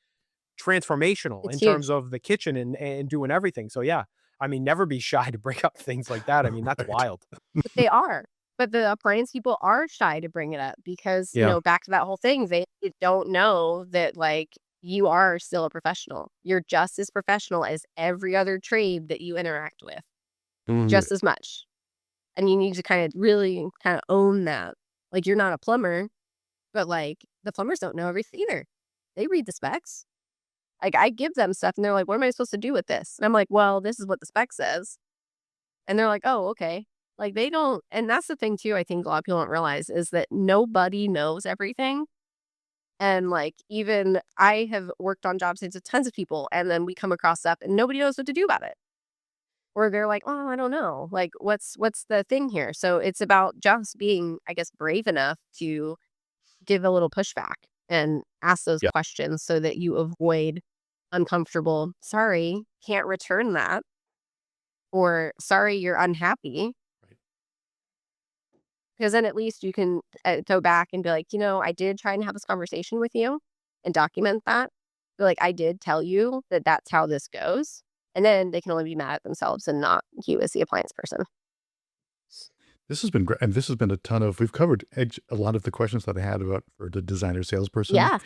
Speaker 2: transformational
Speaker 3: it's
Speaker 2: in
Speaker 3: huge.
Speaker 2: terms of the kitchen and doing everything. So yeah, I mean, never be shy to bring up things like that. I mean, that's
Speaker 1: Right.
Speaker 2: wild.
Speaker 3: But they are. But the appliance people are shy to bring it up because,
Speaker 2: Yeah.
Speaker 3: back to that whole thing, they don't know that like you are still a professional. You're just as professional as every other trade that you interact with,
Speaker 2: Mhm.
Speaker 3: just as much. And you need to kind of really kind of own that. Like you're not a plumber, but like the plumbers don't know everything either. They read the specs. Like I give them stuff and they're like, what am I supposed to do with this? And I'm like, well, this is what the spec says. And they're like, oh, okay. Like they don't, and that's the thing too, I think a lot of people don't realize is that nobody knows everything. And like even I have worked on job sites with tons of people and then we come across stuff and nobody knows what to do about it. Or they're like, oh, I don't know. Like what's the thing here? So it's about just being, I guess, brave enough to give a little pushback and ask those
Speaker 2: Yeah.
Speaker 3: questions so that you avoid uncomfortable, sorry, can't return that, or sorry, you're unhappy.
Speaker 1: Right.
Speaker 3: Because then at least you can go back and be like, I did try and have this conversation with you and document that. Be like, I did tell you that that's how this goes. And then they can only be mad at themselves and not you as the appliance person.
Speaker 1: This has been great, and this has been a ton of. We've covered a lot of the questions that I had about for the designer salesperson
Speaker 3: Yeah.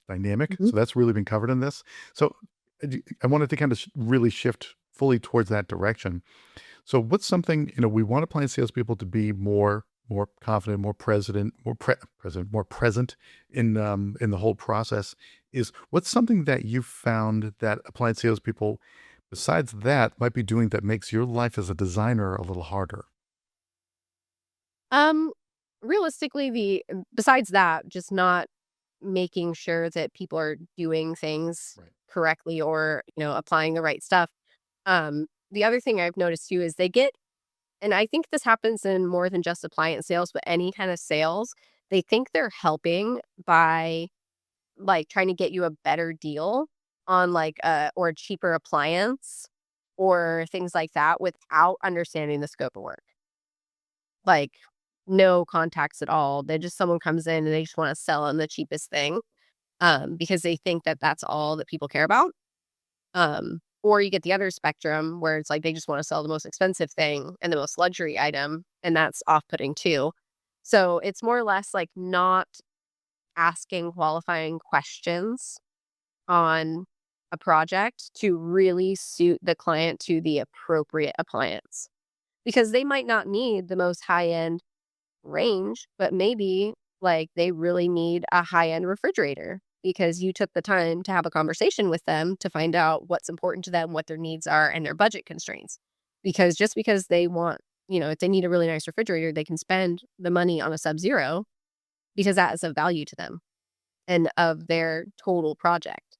Speaker 1: dynamic.
Speaker 3: Mhm.
Speaker 1: So that's really been covered in this. So I wanted to kind of really shift fully towards that direction. So what's something we want appliance salespeople to be more confident, more present in the whole process. Is what's something that you found that appliance salespeople, besides that, might be doing that makes your life as a designer a little harder?
Speaker 3: Um, Realistically, besides that, just not making sure that people are doing things
Speaker 1: Right.
Speaker 3: correctly or, applying the right stuff. The other thing I've noticed too is they get, and I think this happens in more than just appliance sales, but any kind of sales, they think they're helping by like trying to get you a better deal on like or a cheaper appliance or things like that without understanding the scope of work. Like no contacts at all. They just someone comes in and they just want to sell them the cheapest thing because they think that that's all that people care about. Or you get the other spectrum where it's like they just want to sell the most expensive thing and the most luxury item, and that's off-putting too. So it's more or less like not asking qualifying questions on a project to really suit the client to the appropriate appliance. Because they might not need the most high-end range, but maybe like they really need a high-end refrigerator because you took the time to have a conversation with them to find out what's important to them, what their needs are, and their budget constraints. Because just because they want, if they need a really nice refrigerator, they can spend the money on a Sub-Zero because that is of value to them and of their total project.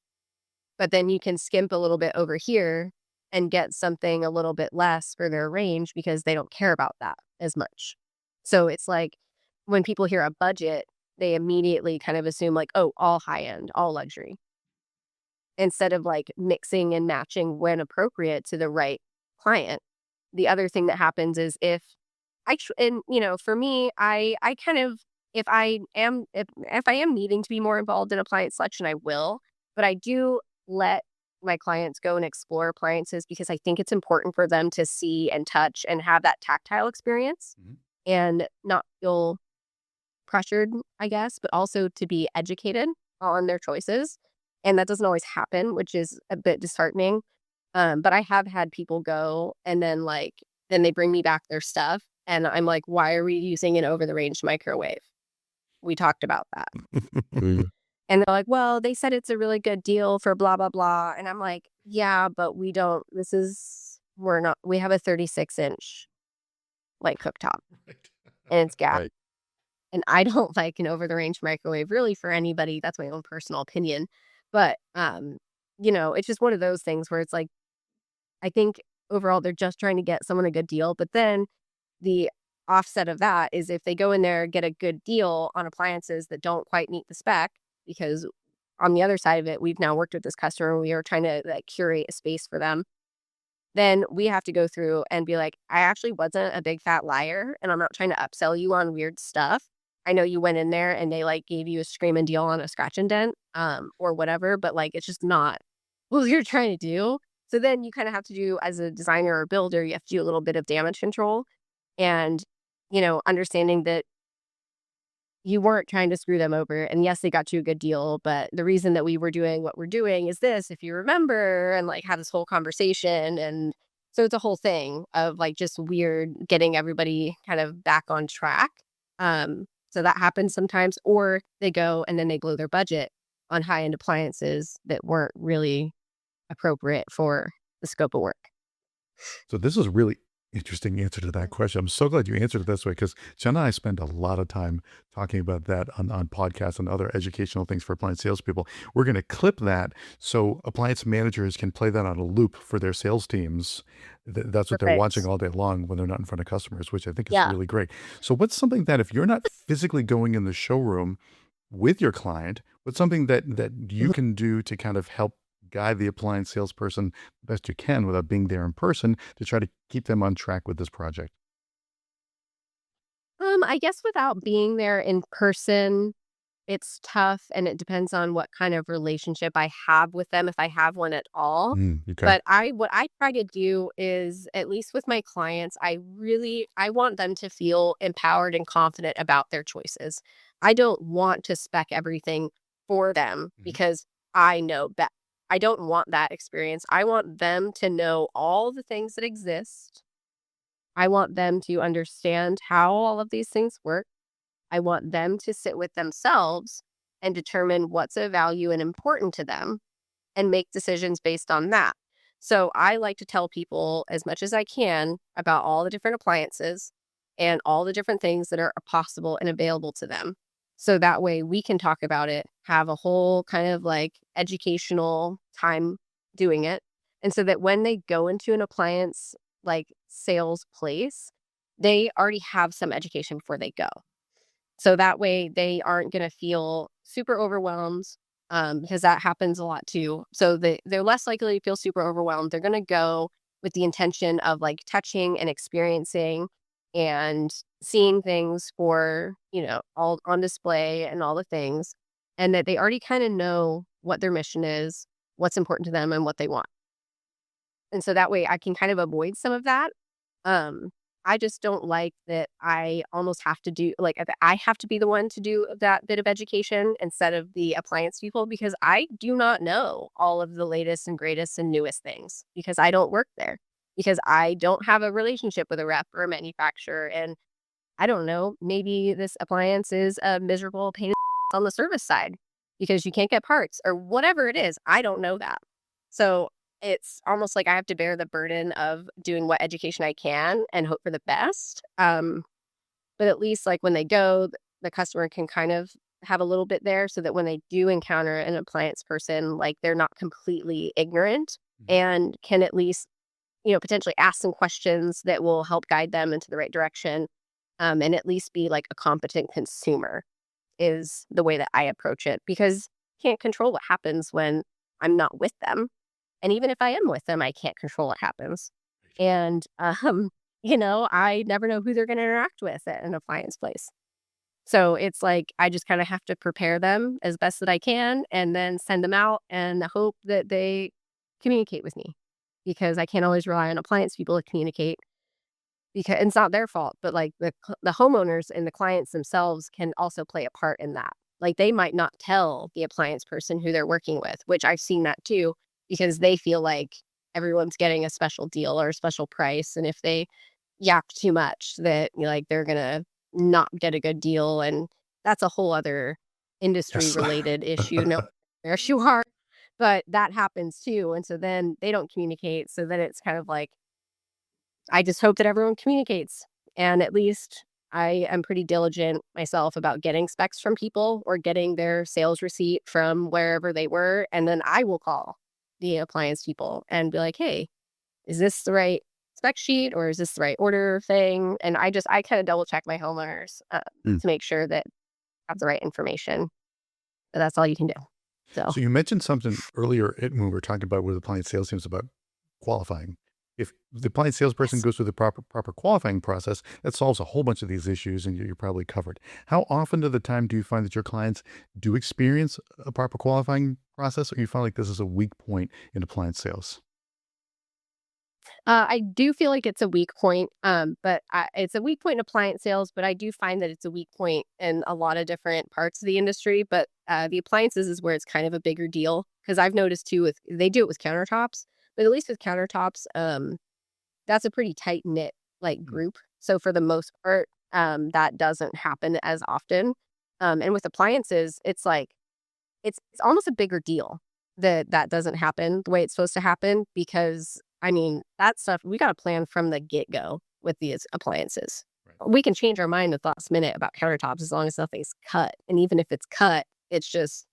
Speaker 3: But then you can skimp a little bit over here and get something a little bit less for their range because they don't care about that as much. So it's like when people hear a budget, they immediately kind of assume like, oh, all high end, all luxury, instead of like mixing and matching when appropriate to the right client. The other thing that happens is if and for me, I kind of if I am needing to be more involved in appliance selection, I will, but I do let my clients go and explore appliances because I think it's important for them to see and touch and have that tactile experience
Speaker 1: Mhm.
Speaker 3: and not feel pressured, I guess, but also to be educated on their choices. And that doesn't always happen, which is a bit disheartening. But I have had people go and then they bring me back their stuff. And I'm like, why are we using an over the range microwave? We talked about that.
Speaker 1: Mm.
Speaker 3: And they're like, well, they said it's a really good deal for blah, blah, blah. And I'm like, yeah, but we don't, we have a 36-inch cooktop and it's gas.
Speaker 1: Right.
Speaker 3: And I don't like an over the range microwave really for anybody. That's my own personal opinion. But, it's just one of those things where it's like, I think overall they're just trying to get someone a good deal. But then the offset of that is if they go in there, get a good deal on appliances that don't quite meet the spec, because on the other side of it, we've now worked with this customer. We are trying to curate a space for them. Then we have to go through and be like, I actually wasn't a big fat liar and I'm not trying to upsell you on weird stuff. I know you went in there and they gave you a screaming deal on a scratch and dent or whatever, but it's just not what you're trying to do. So then you kind of have to do, as a designer or builder, you have to do a little bit of damage control and, understanding that you weren't trying to screw them over. And yes, they got you a good deal, but the reason that we were doing what we're doing is this, if you remember, and have this whole conversation. And so it's a whole thing of just weird getting everybody kind of back on track. So that happens sometimes, or they go and then they blow their budget on high-end appliances that weren't really appropriate for the scope of work.
Speaker 1: So this is a really interesting answer to that question. I'm so glad you answered it this way because Jen and I spend a lot of time talking about that on podcasts and other educational things for appliance salespeople. We're going to clip that so appliance managers can play that on a loop for their sales teams. That's what they're watching
Speaker 3: Perfect.
Speaker 1: all day long when they're not in front of customers, which I think is
Speaker 3: Yeah.
Speaker 1: really great. So what's something that if you're not physically going in the showroom with your client, what's something that you can do to kind of help guide the appliance salesperson the best you can without being there in person to try to keep them on track with this project?
Speaker 3: I guess without being there in person, it's tough and it depends on what kind of relationship I have with them, if I have one at all.
Speaker 1: Okay.
Speaker 3: But what I try to do is, at least with my clients, I want them to feel empowered and confident about their choices. I don't want to spec everything for them
Speaker 1: Mhm.
Speaker 3: because I know best. I don't want that experience. I want them to know all the things that exist. I want them to understand how all of these things work. I want them to sit with themselves and determine what's of value and important to them and make decisions based on that. So I like to tell people as much as I can about all the different appliances and all the different things that are possible and available to them. So that way we can talk about it, have a whole kind of educational time doing it. And so that when they go into an appliance sales place, they already have some education before they go. So that way they aren't going to feel super overwhelmed, because that happens a lot too. So they're less likely to feel super overwhelmed. They're going to go with the intention of touching and experiencing and seeing things for, all on display and all the things. And that they already kind of know what their mission is, what's important to them, and what they want. And so that way I can kind of avoid some of that. Um, I just don't like that I almost have to do I have to be the one to do that bit of education instead of the appliance people, because I do not know all of the latest and greatest and newest things because I don't work there, because I don't have a relationship with a rep or a manufacturer. And I don't know, maybe this appliance is a miserable pain in the on the service side because you can't get parts or whatever it is. I don't know that. So it's almost like I have to bear the burden of doing what education I can and hope for the best. But at least when they go, the customer can kind of have a little bit there so that when they do encounter an appliance person, they're not completely ignorant
Speaker 1: Mhm.
Speaker 3: and can at least, potentially ask some questions that will help guide them into the right direction. And at least be a competent consumer is the way that I approach it, because you can't control what happens when I'm not with them. And even if I am with them, I can't control what happens. And, I never know who they're going to interact with at an appliance place. So it's I just kind of have to prepare them as best that I can and then send them out and hope that they communicate with me, because I can't always rely on appliance people to communicate, because it's not their fault, but the homeowners and the clients themselves can also play a part in that. Like they might not tell the appliance person who they're working with, which I've seen that too, because they feel like everyone's getting a special deal or a special price. And if they yap too much, that like they're gonna not get a good deal. And that's a whole other industry
Speaker 1: Yes.
Speaker 3: related issue. No, where you are, but that happens too. And so then they don't communicate. So then it's kind of like, I just hope that everyone communicates. And at least I am pretty diligent myself about getting specs from people or getting their sales receipt from wherever they were. And then I will call the appliance people and be like, hey, is this the right spec sheet or is this the right order thing? And I kind of double check my homeowners
Speaker 1: Mm.
Speaker 3: to make sure that I have the right information. But that's all you can do. So,
Speaker 1: So you mentioned something earlier when we were talking about with appliance sales teams about qualifying. If the appliance salesperson
Speaker 3: yes.
Speaker 1: goes through the proper qualifying process, that solves a whole bunch of these issues, and you're probably covered. How often of the time do you find that your clients do experience a proper qualifying process, or you find like this is a weak point in appliance sales?
Speaker 3: I do feel like it's a weak point, it's a weak point in appliance sales, but I do find that it's a weak point in a lot of different parts of the industry. But the appliances is where it's kind of a bigger deal because I've noticed too with they do it with countertops, but at least with countertops, that's a pretty tight knit like
Speaker 1: Mm.
Speaker 3: group. So for the most part, that doesn't happen as often. And with appliances, it's like it's almost a bigger deal that that doesn't happen the way it's supposed to happen because, I mean, that stuff we gotta plan from the get-go with these appliances.
Speaker 1: Right.
Speaker 3: We can change our mind at the last minute about countertops as long as nothing's cut, and even if it's cut, it's just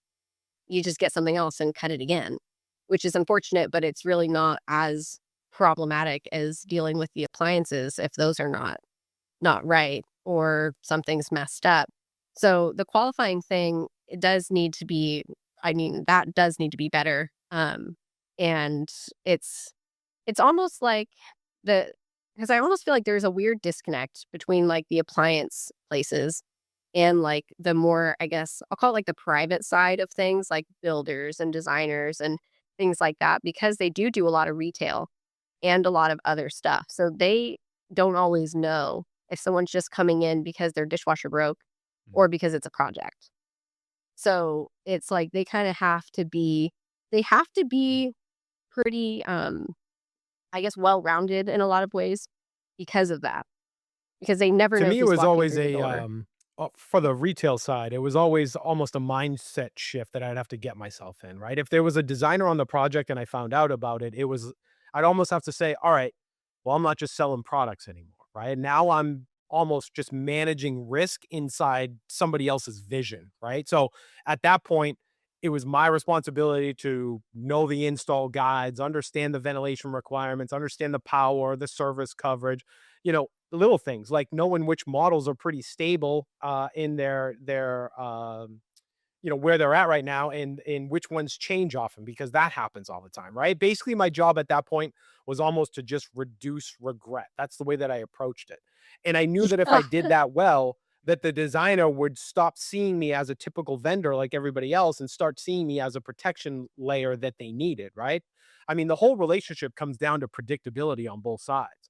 Speaker 3: you just get something else and cut it again, which is unfortunate, but it's really not as problematic as dealing with the appliances if those are not right or something's messed up. So the qualifying thing, it does need to be, I mean, that does need to be better. And it's it's almost like the because I almost feel like there's a weird disconnect between like the appliance places and like the more, I guess, I'll call it like the private side of things, like builders and designers and things like that, because they do a lot of retail and a lot of other stuff. So they don't always know if someone's just coming in because their dishwasher broke
Speaker 1: Mm.
Speaker 3: or because it's a project. So it's like they have to be pretty I guess well-rounded in a lot of ways because of that. Because they never
Speaker 2: To
Speaker 3: know
Speaker 2: me, it
Speaker 3: who's
Speaker 2: was
Speaker 3: walking
Speaker 2: always
Speaker 3: through the
Speaker 2: a
Speaker 3: door.
Speaker 2: for the retail side, it was always almost a mindset shift that I'd have to get myself in, right? If there was a designer on the project and I found out about it, I'd almost have to say, all right, well, I'm not just selling products anymore, right? Now I'm almost just managing risk inside somebody else's vision, right? So at that point, it was my responsibility to know the install guides, understand the ventilation requirements, understand the power, the service coverage, the little things like knowing which models are pretty stable in their where they're at right now and which ones change often because that happens all the time, right? Basically, my job at that point was almost to just reduce regret. That's the way that I approached it. And I knew that if I
Speaker 3: Yeah.
Speaker 2: did that well, that the designer would stop seeing me as a typical vendor like everybody else and start seeing me as a protection layer that they needed, right? I mean, the whole relationship comes down to predictability on both sides.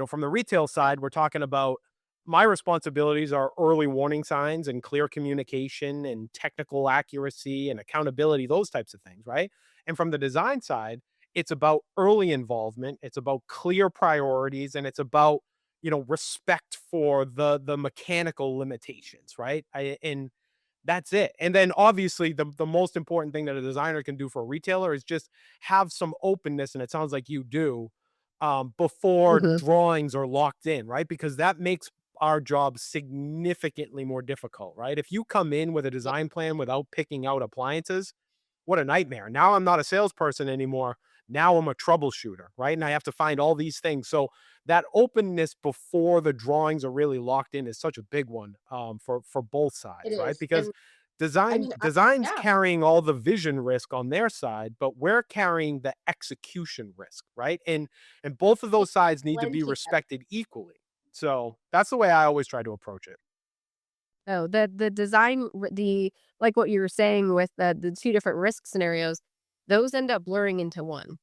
Speaker 2: From the retail side, we're talking about my responsibilities are early warning signs and clear communication and technical accuracy and accountability, those types of things, right? And from the design side, it's about early involvement, it's about clear priorities, and it's about respect for the mechanical limitations, right? And that's it. And then obviously the most important thing that a designer can do for a retailer is just have some openness, and it sounds like you do, before
Speaker 3: Mhm.
Speaker 2: drawings are locked in, right? Because that makes our job significantly more difficult, right? If you come in with a
Speaker 3: Yeah.
Speaker 2: design plan without picking out appliances, what a nightmare. Now I'm not a salesperson anymore. Now I'm a troubleshooter, right? And I have to find all these things. So that openness before the drawings are really locked in is such a big one for both
Speaker 3: It
Speaker 2: sides, right?
Speaker 3: is.
Speaker 2: Because
Speaker 3: And I mean,
Speaker 2: design's
Speaker 3: yeah,
Speaker 2: carrying all the vision risk on their side, but we're carrying the execution risk, right? And both of
Speaker 3: they
Speaker 2: those sides need to
Speaker 3: blend
Speaker 2: be
Speaker 3: together.
Speaker 2: respected equally. So that's the way I always try to approach it.
Speaker 3: Oh, the design, the like what you were saying with the two different risk scenarios, those end up blurring into one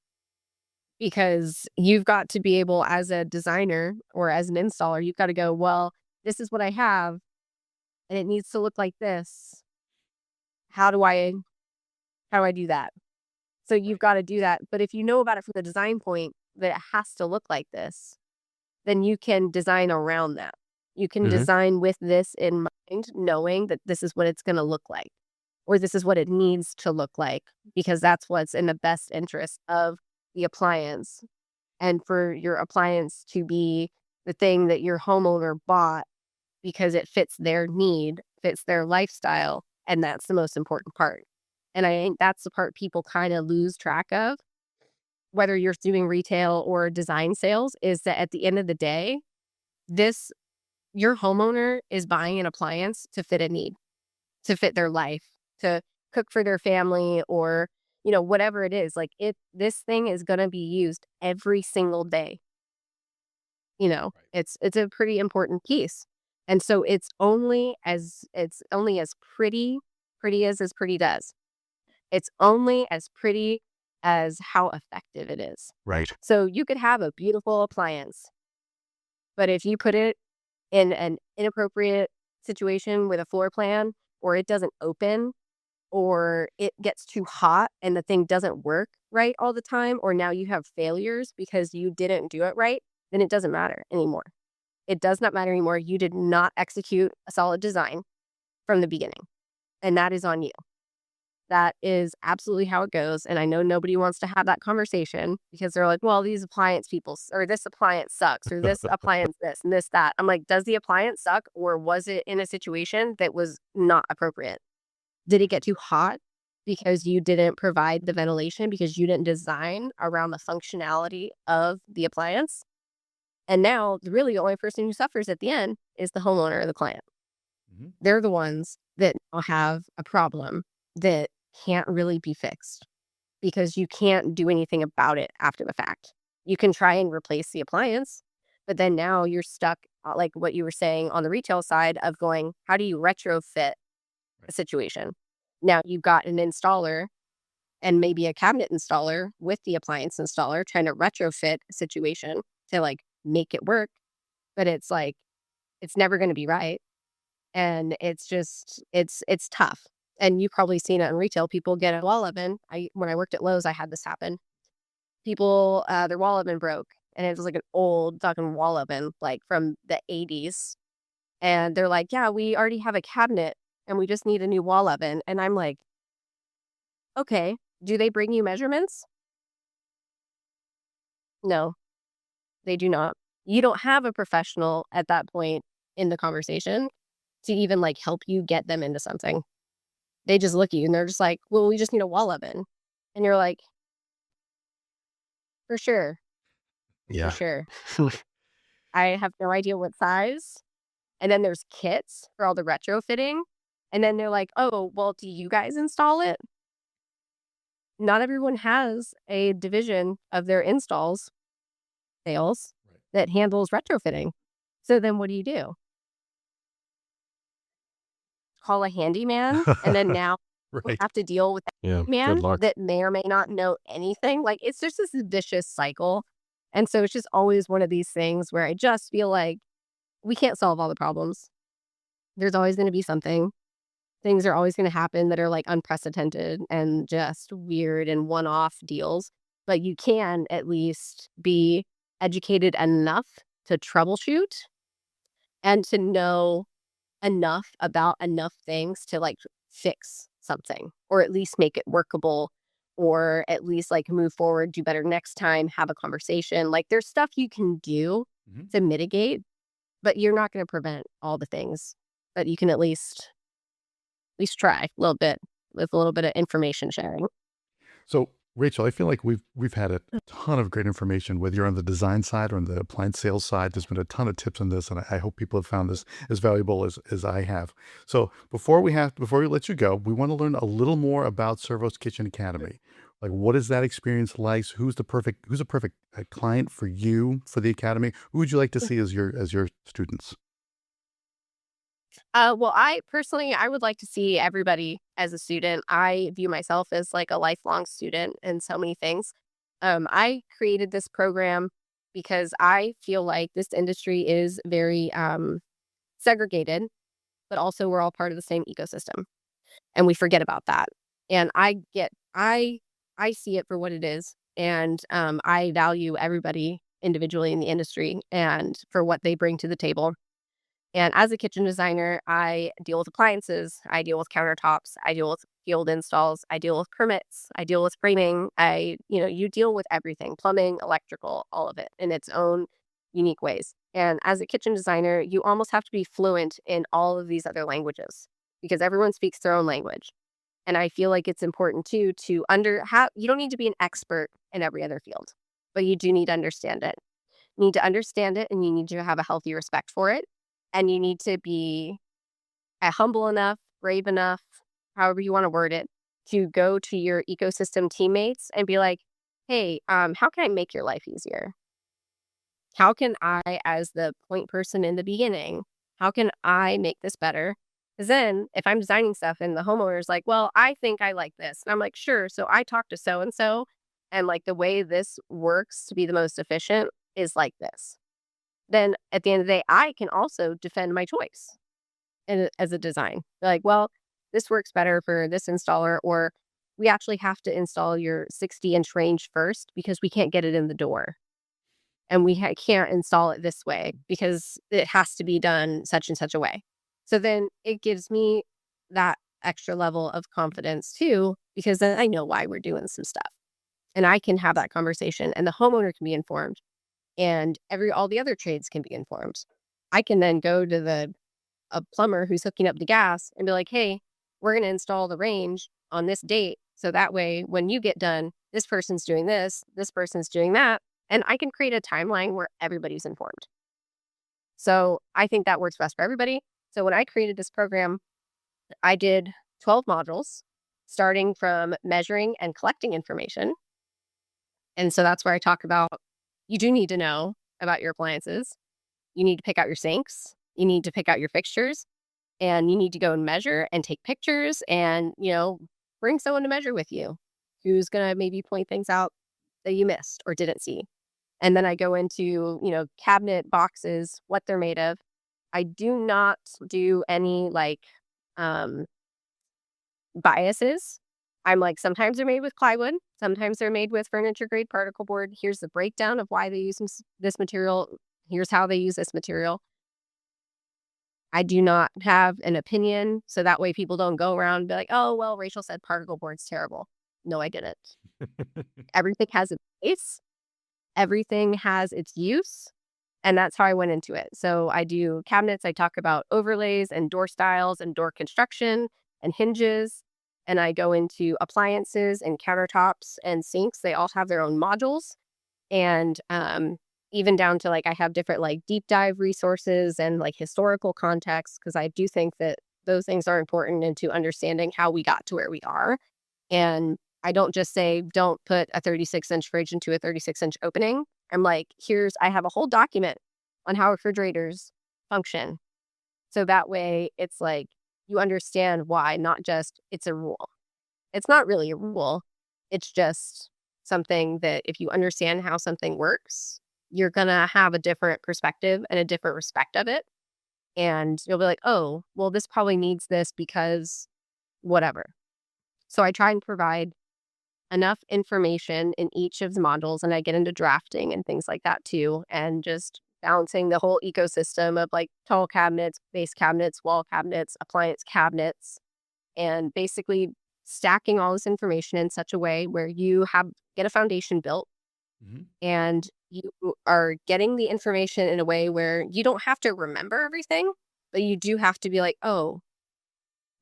Speaker 3: because you've got to be able, as a designer or as an installer, you've got to go, well, this is what I have, and it needs to look like this. how do I do that? So you've got to do that. But if you know about it from the design point that it has to look like this, then you can design around that. You can
Speaker 4: Mhm.
Speaker 3: design with this in mind, knowing that this is what it's going to look like, or this is what it needs to look like, because that's what's in the best interest of the appliance, and for your appliance to be the thing that your homeowner bought because it fits their need, fits their lifestyle. And that's the most important part. And I think that's the part people kind of lose track of, whether you're doing retail or design sales, is that at the end of the day, this your homeowner is buying an appliance to fit a need, to fit their life, to cook for their family, or whatever it is. Like, this thing is going to be used every single day.
Speaker 1: Right.
Speaker 3: It's a pretty important piece. And so it's only as pretty as pretty does. It's only as pretty as how effective it is.
Speaker 4: Right.
Speaker 3: So you could have a beautiful appliance, but if you put it in an inappropriate situation with a floor plan, or it doesn't open, or it gets too hot and the thing doesn't work right all the time, or now you have failures because you didn't do it right, then it doesn't matter anymore. It does not matter anymore. You did not execute a solid design from the beginning, and that is on you. That is absolutely how it goes. And I know nobody wants to have that conversation because they're like, well, these appliance people, or this appliance sucks, or this appliance, this and this, that. I'm like, does the appliance suck, or was it in a situation that was not appropriate? Did it get too hot because you didn't provide the ventilation, because you didn't design around the functionality of the appliance? And now, really, the only person who suffers at the end is the homeowner or the client.
Speaker 1: Mhm.
Speaker 3: They're the ones that now have a problem that can't really be fixed, because you can't do anything about it after the fact. You can try and replace the appliance, but then now you're stuck, like what you were saying on the retail side, of going, how do you retrofit a situation? Now you've got an installer and maybe a cabinet installer with the appliance installer trying to retrofit a situation to like make it work, but it's like, it's never going to be right. And it's tough. And you've probably seen it in retail. People get a wall oven. When I worked at Lowe's, I had this happen. People, their wall oven broke, and it was like an old fucking wall oven, like from the 80s. And they're like, yeah, we already have a cabinet and we just need a new wall oven. And I'm like, okay, do they bring you measurements? No, they do not. You don't have a professional at that point in the conversation to even like help you get them into something. They just look at you and they're just like, well, we just need a wall oven. And you're like, for sure, for
Speaker 4: Yeah.
Speaker 3: sure. I have no idea what size. And then there's kits for all the retrofitting. And then they're like, oh, well, do you guys install it? Not everyone has a division of their installs sales
Speaker 1: Right.
Speaker 3: that handles retrofitting. So then what do? Call a handyman, and then now you
Speaker 1: Right.
Speaker 3: have to deal with
Speaker 4: Yeah.
Speaker 3: that man
Speaker 4: Good luck.
Speaker 3: that may or may not know anything. Like, it's just this vicious cycle. And so it's just always one of these things where I just feel like we can't solve all the problems. There's always going to be something. Things are always going to happen that are like unprecedented and just weird and one-off deals. But you can at least be educated enough to troubleshoot and to know enough about enough things to like fix something, or at least make it workable, or at least like move forward, do better next time, have a conversation. Like, there's stuff you can do
Speaker 1: Mhm.
Speaker 3: to mitigate, but you're not going to prevent all the things. But you can at least try a little bit with a little bit of information sharing.
Speaker 1: So, Rachel, I feel like we've had a ton of great information, whether you're on the design side or on the appliance sales side. There's been a ton of tips on this, and I hope people have found this as valuable as I have. So, before we let you go, we want to learn a little more about Servos Kitchen Academy. Like, what is that experience like? Who's a perfect client for you for the academy? Who would you like to see as your students?
Speaker 3: Well, I would like to see everybody as a student. I view myself as like a lifelong student in so many things. I created this program because I feel like this industry is very segregated, but also we're all part of the same ecosystem. And we forget about that. And I see it for what it is. And I value everybody individually in the industry and for what they bring to the table. And as a kitchen designer, I deal with appliances, I deal with countertops, I deal with field installs, I deal with permits, I deal with framing. You deal with everything, plumbing, electrical, all of it in its own unique ways. And as a kitchen designer, you almost have to be fluent in all of these other languages because everyone speaks their own language. And I feel like it's important too to you don't need to be an expert in every other field, but you do need to understand it. You need to understand it and you need to have a healthy respect for it. And you need to be humble enough, brave enough, however you want to word it, to go to your ecosystem teammates and be like, hey, how can I make your life easier? How can I, as the point person in the beginning, how can I make this better? Because then if I'm designing stuff and the homeowner's like, well, I think I like this. And I'm like, sure. So I talked to so-and-so and like the way this works to be the most efficient is like this. Then at the end of the day, I can also defend my choice as a design. Like, well, this works better for this installer, or we actually have to install your 60-inch range first because we can't get it in the door. And we can't install it this way because it has to be done such and such a way. So then it gives me that extra level of confidence too, because then I know why we're doing some stuff. And I can have that conversation and the homeowner can be informed and all the other trades can be informed. I can then go to a plumber who's hooking up the gas and be like, hey, we're going to install the range on this date. So that way, when you get done, this person's doing this person's doing that. And I can create a timeline where everybody's informed. So I think that works best for everybody. So when I created this program, I did 12 modules, starting from measuring and collecting information. And so that's where I talk about, you do need to know about your appliances. You need to pick out your sinks. You need to pick out your fixtures. And you need to go and measure and take pictures and, bring someone to measure with you who's going to maybe point things out that you missed or didn't see. And then I go into, cabinet boxes, what they're made of. I do not do any biases. I'm like, sometimes they're made with plywood. Sometimes they're made with furniture grade particle board. Here's the breakdown of why they use this material. Here's how they use this material. I do not have an opinion. So that way people don't go around and be like, oh, well, Rachel said particle board's terrible. No, I didn't. Everything has a place. Everything has its use. And that's how I went into it. So I do cabinets. I talk about overlays and door styles and door construction and hinges. And I go into appliances and countertops and sinks. They all have their own modules. And even down to I have different deep dive resources and historical context, because I do think that those things are important into understanding how we got to where we are. And I don't just say, don't put a 36-inch fridge into a 36-inch opening. I'm like, I have a whole document on how refrigerators function. So that way it's you understand why, not just it's a rule. It's not really a rule. It's just something that if you understand how something works, you're going to have a different perspective and a different respect of it. And you'll be like, oh, well, this probably needs this because whatever. So I try and provide enough information in each of the modules, and I get into drafting and things like that too, and just balancing the whole ecosystem of tall cabinets, base cabinets, wall cabinets, appliance cabinets, and basically stacking all this information in such a way where you get a foundation built.
Speaker 1: Mhm.
Speaker 3: And you are getting the information in a way where you don't have to remember everything, but you do have to be like, oh,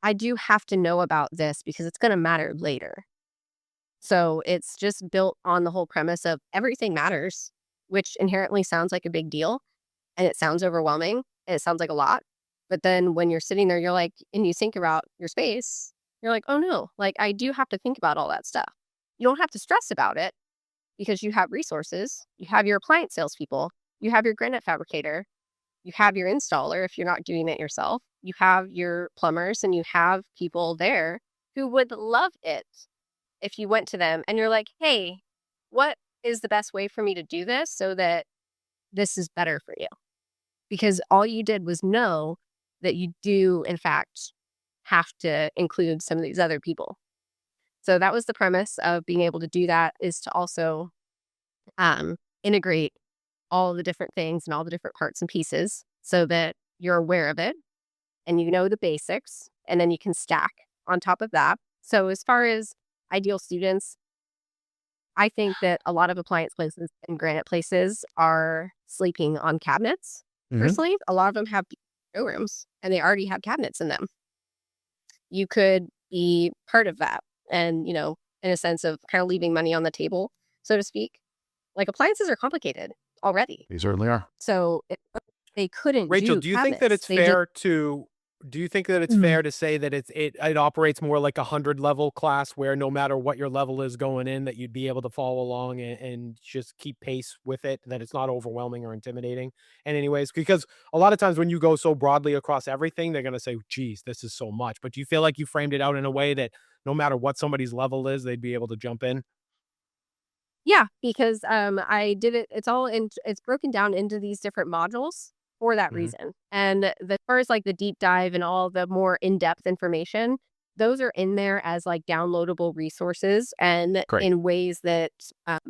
Speaker 3: I do have to know about this because it's going to matter later. So it's just built on the whole premise of everything matters, which inherently sounds like a big deal and it sounds overwhelming and it sounds like a lot. But then when you're sitting there, you're like, and you think about your space, you're like, oh no, I do have to think about all that stuff. You don't have to stress about it because you have resources. You have your appliance salespeople. You have your granite fabricator. You have your installer if you're not doing it yourself. You have your plumbers and you have people there who would love it if you went to them and you're like, hey, what is the best way for me to do this so that this is better for you? Because all you did was know that you do, in fact, have to include some of these other people. So that was the premise of being able to do that, is to also integrate all the different things and all the different parts and pieces so that you're aware of it and you know the basics, and then you can stack on top of that. So as far as ideal students, I think that a lot of appliance places and granite places are sleeping on cabinets.
Speaker 1: Mhm.
Speaker 3: Personally, a lot of them have showrooms and they already have cabinets in them. You could be part of that and, in a sense of kind of leaving money on the table, so to speak. Like, appliances are complicated already.
Speaker 1: They certainly are.
Speaker 3: So they couldn't
Speaker 2: Rachel,
Speaker 3: do
Speaker 2: do you think that
Speaker 3: cabinets.
Speaker 2: it's
Speaker 3: They just
Speaker 2: fair to do you think that it's
Speaker 3: Mhm.
Speaker 2: fair to say that it operates more like a 100 level class where no matter what your level is going in, that you'd be able to follow along and just keep pace with it, that it's not overwhelming or intimidating in any ways? Because a lot of times when you go so broadly across everything, they're going to say, geez, this is so much. But do you feel like you framed it out in a way that no matter what somebody's level is, they'd be able to jump in?
Speaker 3: Yeah, because I did it. It's broken down into these different modules for that
Speaker 2: Mhm.
Speaker 3: reason. And as far as like the deep dive and all the more in-depth information, those are in there as like downloadable resources, and
Speaker 2: Great.
Speaker 3: in ways that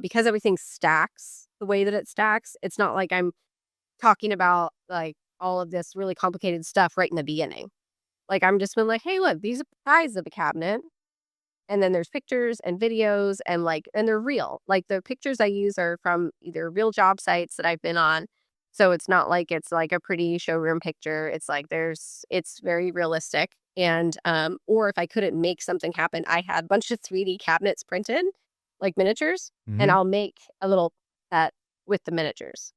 Speaker 3: because everything stacks the way that it stacks, it's not like I'm talking about like all of this really complicated stuff right in the beginning. Like, I'm just been like, hey, look, these are the size of the cabinet. And then there's pictures and videos, and they're real. Like, the pictures I use are from either real job sites that I've been on. So it's not like it's like a pretty showroom picture. It's like it's very realistic. And or if I couldn't make something happen, I had a bunch of 3D cabinets printed, like miniatures, and
Speaker 1: Mhm.
Speaker 3: I'll make a little set with the miniatures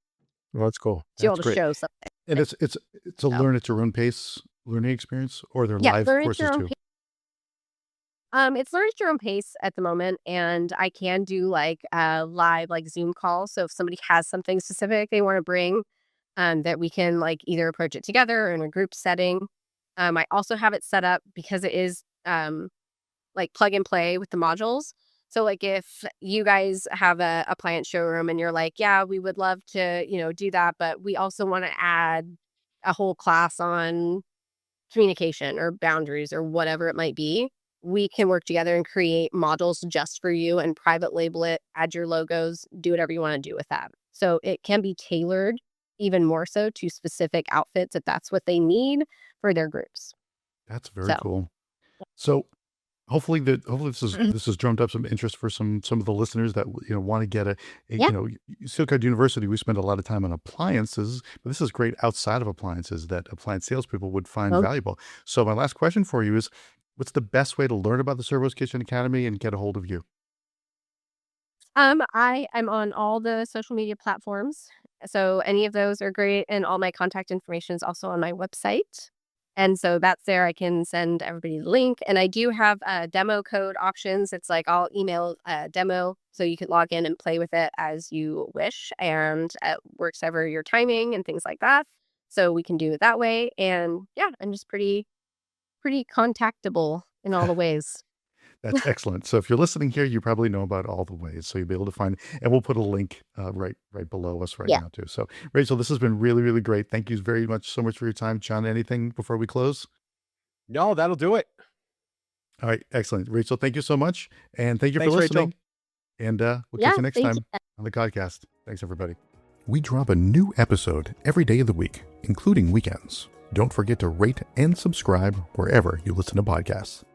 Speaker 2: Well, that's cool.
Speaker 3: to be able
Speaker 1: That's
Speaker 3: to
Speaker 1: great.
Speaker 3: show something.
Speaker 1: And it's a
Speaker 3: So
Speaker 1: learn at your own pace learning experience, or they're
Speaker 3: yeah,
Speaker 1: live
Speaker 3: learn at
Speaker 1: courses
Speaker 3: your own
Speaker 1: too?
Speaker 3: pace. It's learn at your own pace at the moment, and I can do like live like Zoom calls. So if somebody has something specific they want to bring, that we can like either approach it together or in a group setting. I also have it set up because it is like plug and play with the modules. So like if you guys have a appliance showroom and you're like, yeah, we would love to, do that, but we also want to add a whole class on communication or boundaries or whatever it might be, we can work together and create modules just for you and private label it, add your logos, do whatever you want to do with that. So it can be tailored even more so to specific outfits if that's what they need for their groups.
Speaker 1: That's very
Speaker 3: So,
Speaker 1: cool. So hopefully
Speaker 3: Mhm.
Speaker 1: this has drummed up some interest for some of the listeners that want to get
Speaker 3: Yeah.
Speaker 1: Steel Code University. We spend a lot of time on appliances, but this is great outside of appliances that appliance salespeople would find
Speaker 3: Well,
Speaker 1: valuable. So my last question for you is, what's the best way to learn about the Cervos Kitchen Academy and get a hold of you?
Speaker 3: I am on all the social media platforms. So any of those are great. And all my contact information is also on my website. And so that's there. I can send everybody the link. And I do have demo code options. It's like I'll email a demo so you can log in and play with it as you wish. And it works over your timing and things like that. So we can do it that way. And yeah, I'm just pretty contactable in all the ways.
Speaker 1: That's excellent. So if you're listening here, you probably know about all the ways. So you'll be able to find, and we'll put a link right below us right
Speaker 3: Yeah.
Speaker 1: now too. So Rachel, this has been really, really great. Thank you very much so much for your time. John, anything before we close?
Speaker 2: No, that'll do it.
Speaker 1: All right, excellent. Rachel, thank you so much. And thank you for
Speaker 2: Thanks, Rachel.
Speaker 1: listening. And we'll
Speaker 3: Yeah.
Speaker 1: catch you next
Speaker 3: Thank
Speaker 1: time
Speaker 3: you.
Speaker 1: on the podcast. Thanks, everybody. We drop a new episode every day of the week, including weekends. Don't forget to rate and subscribe wherever you listen to podcasts.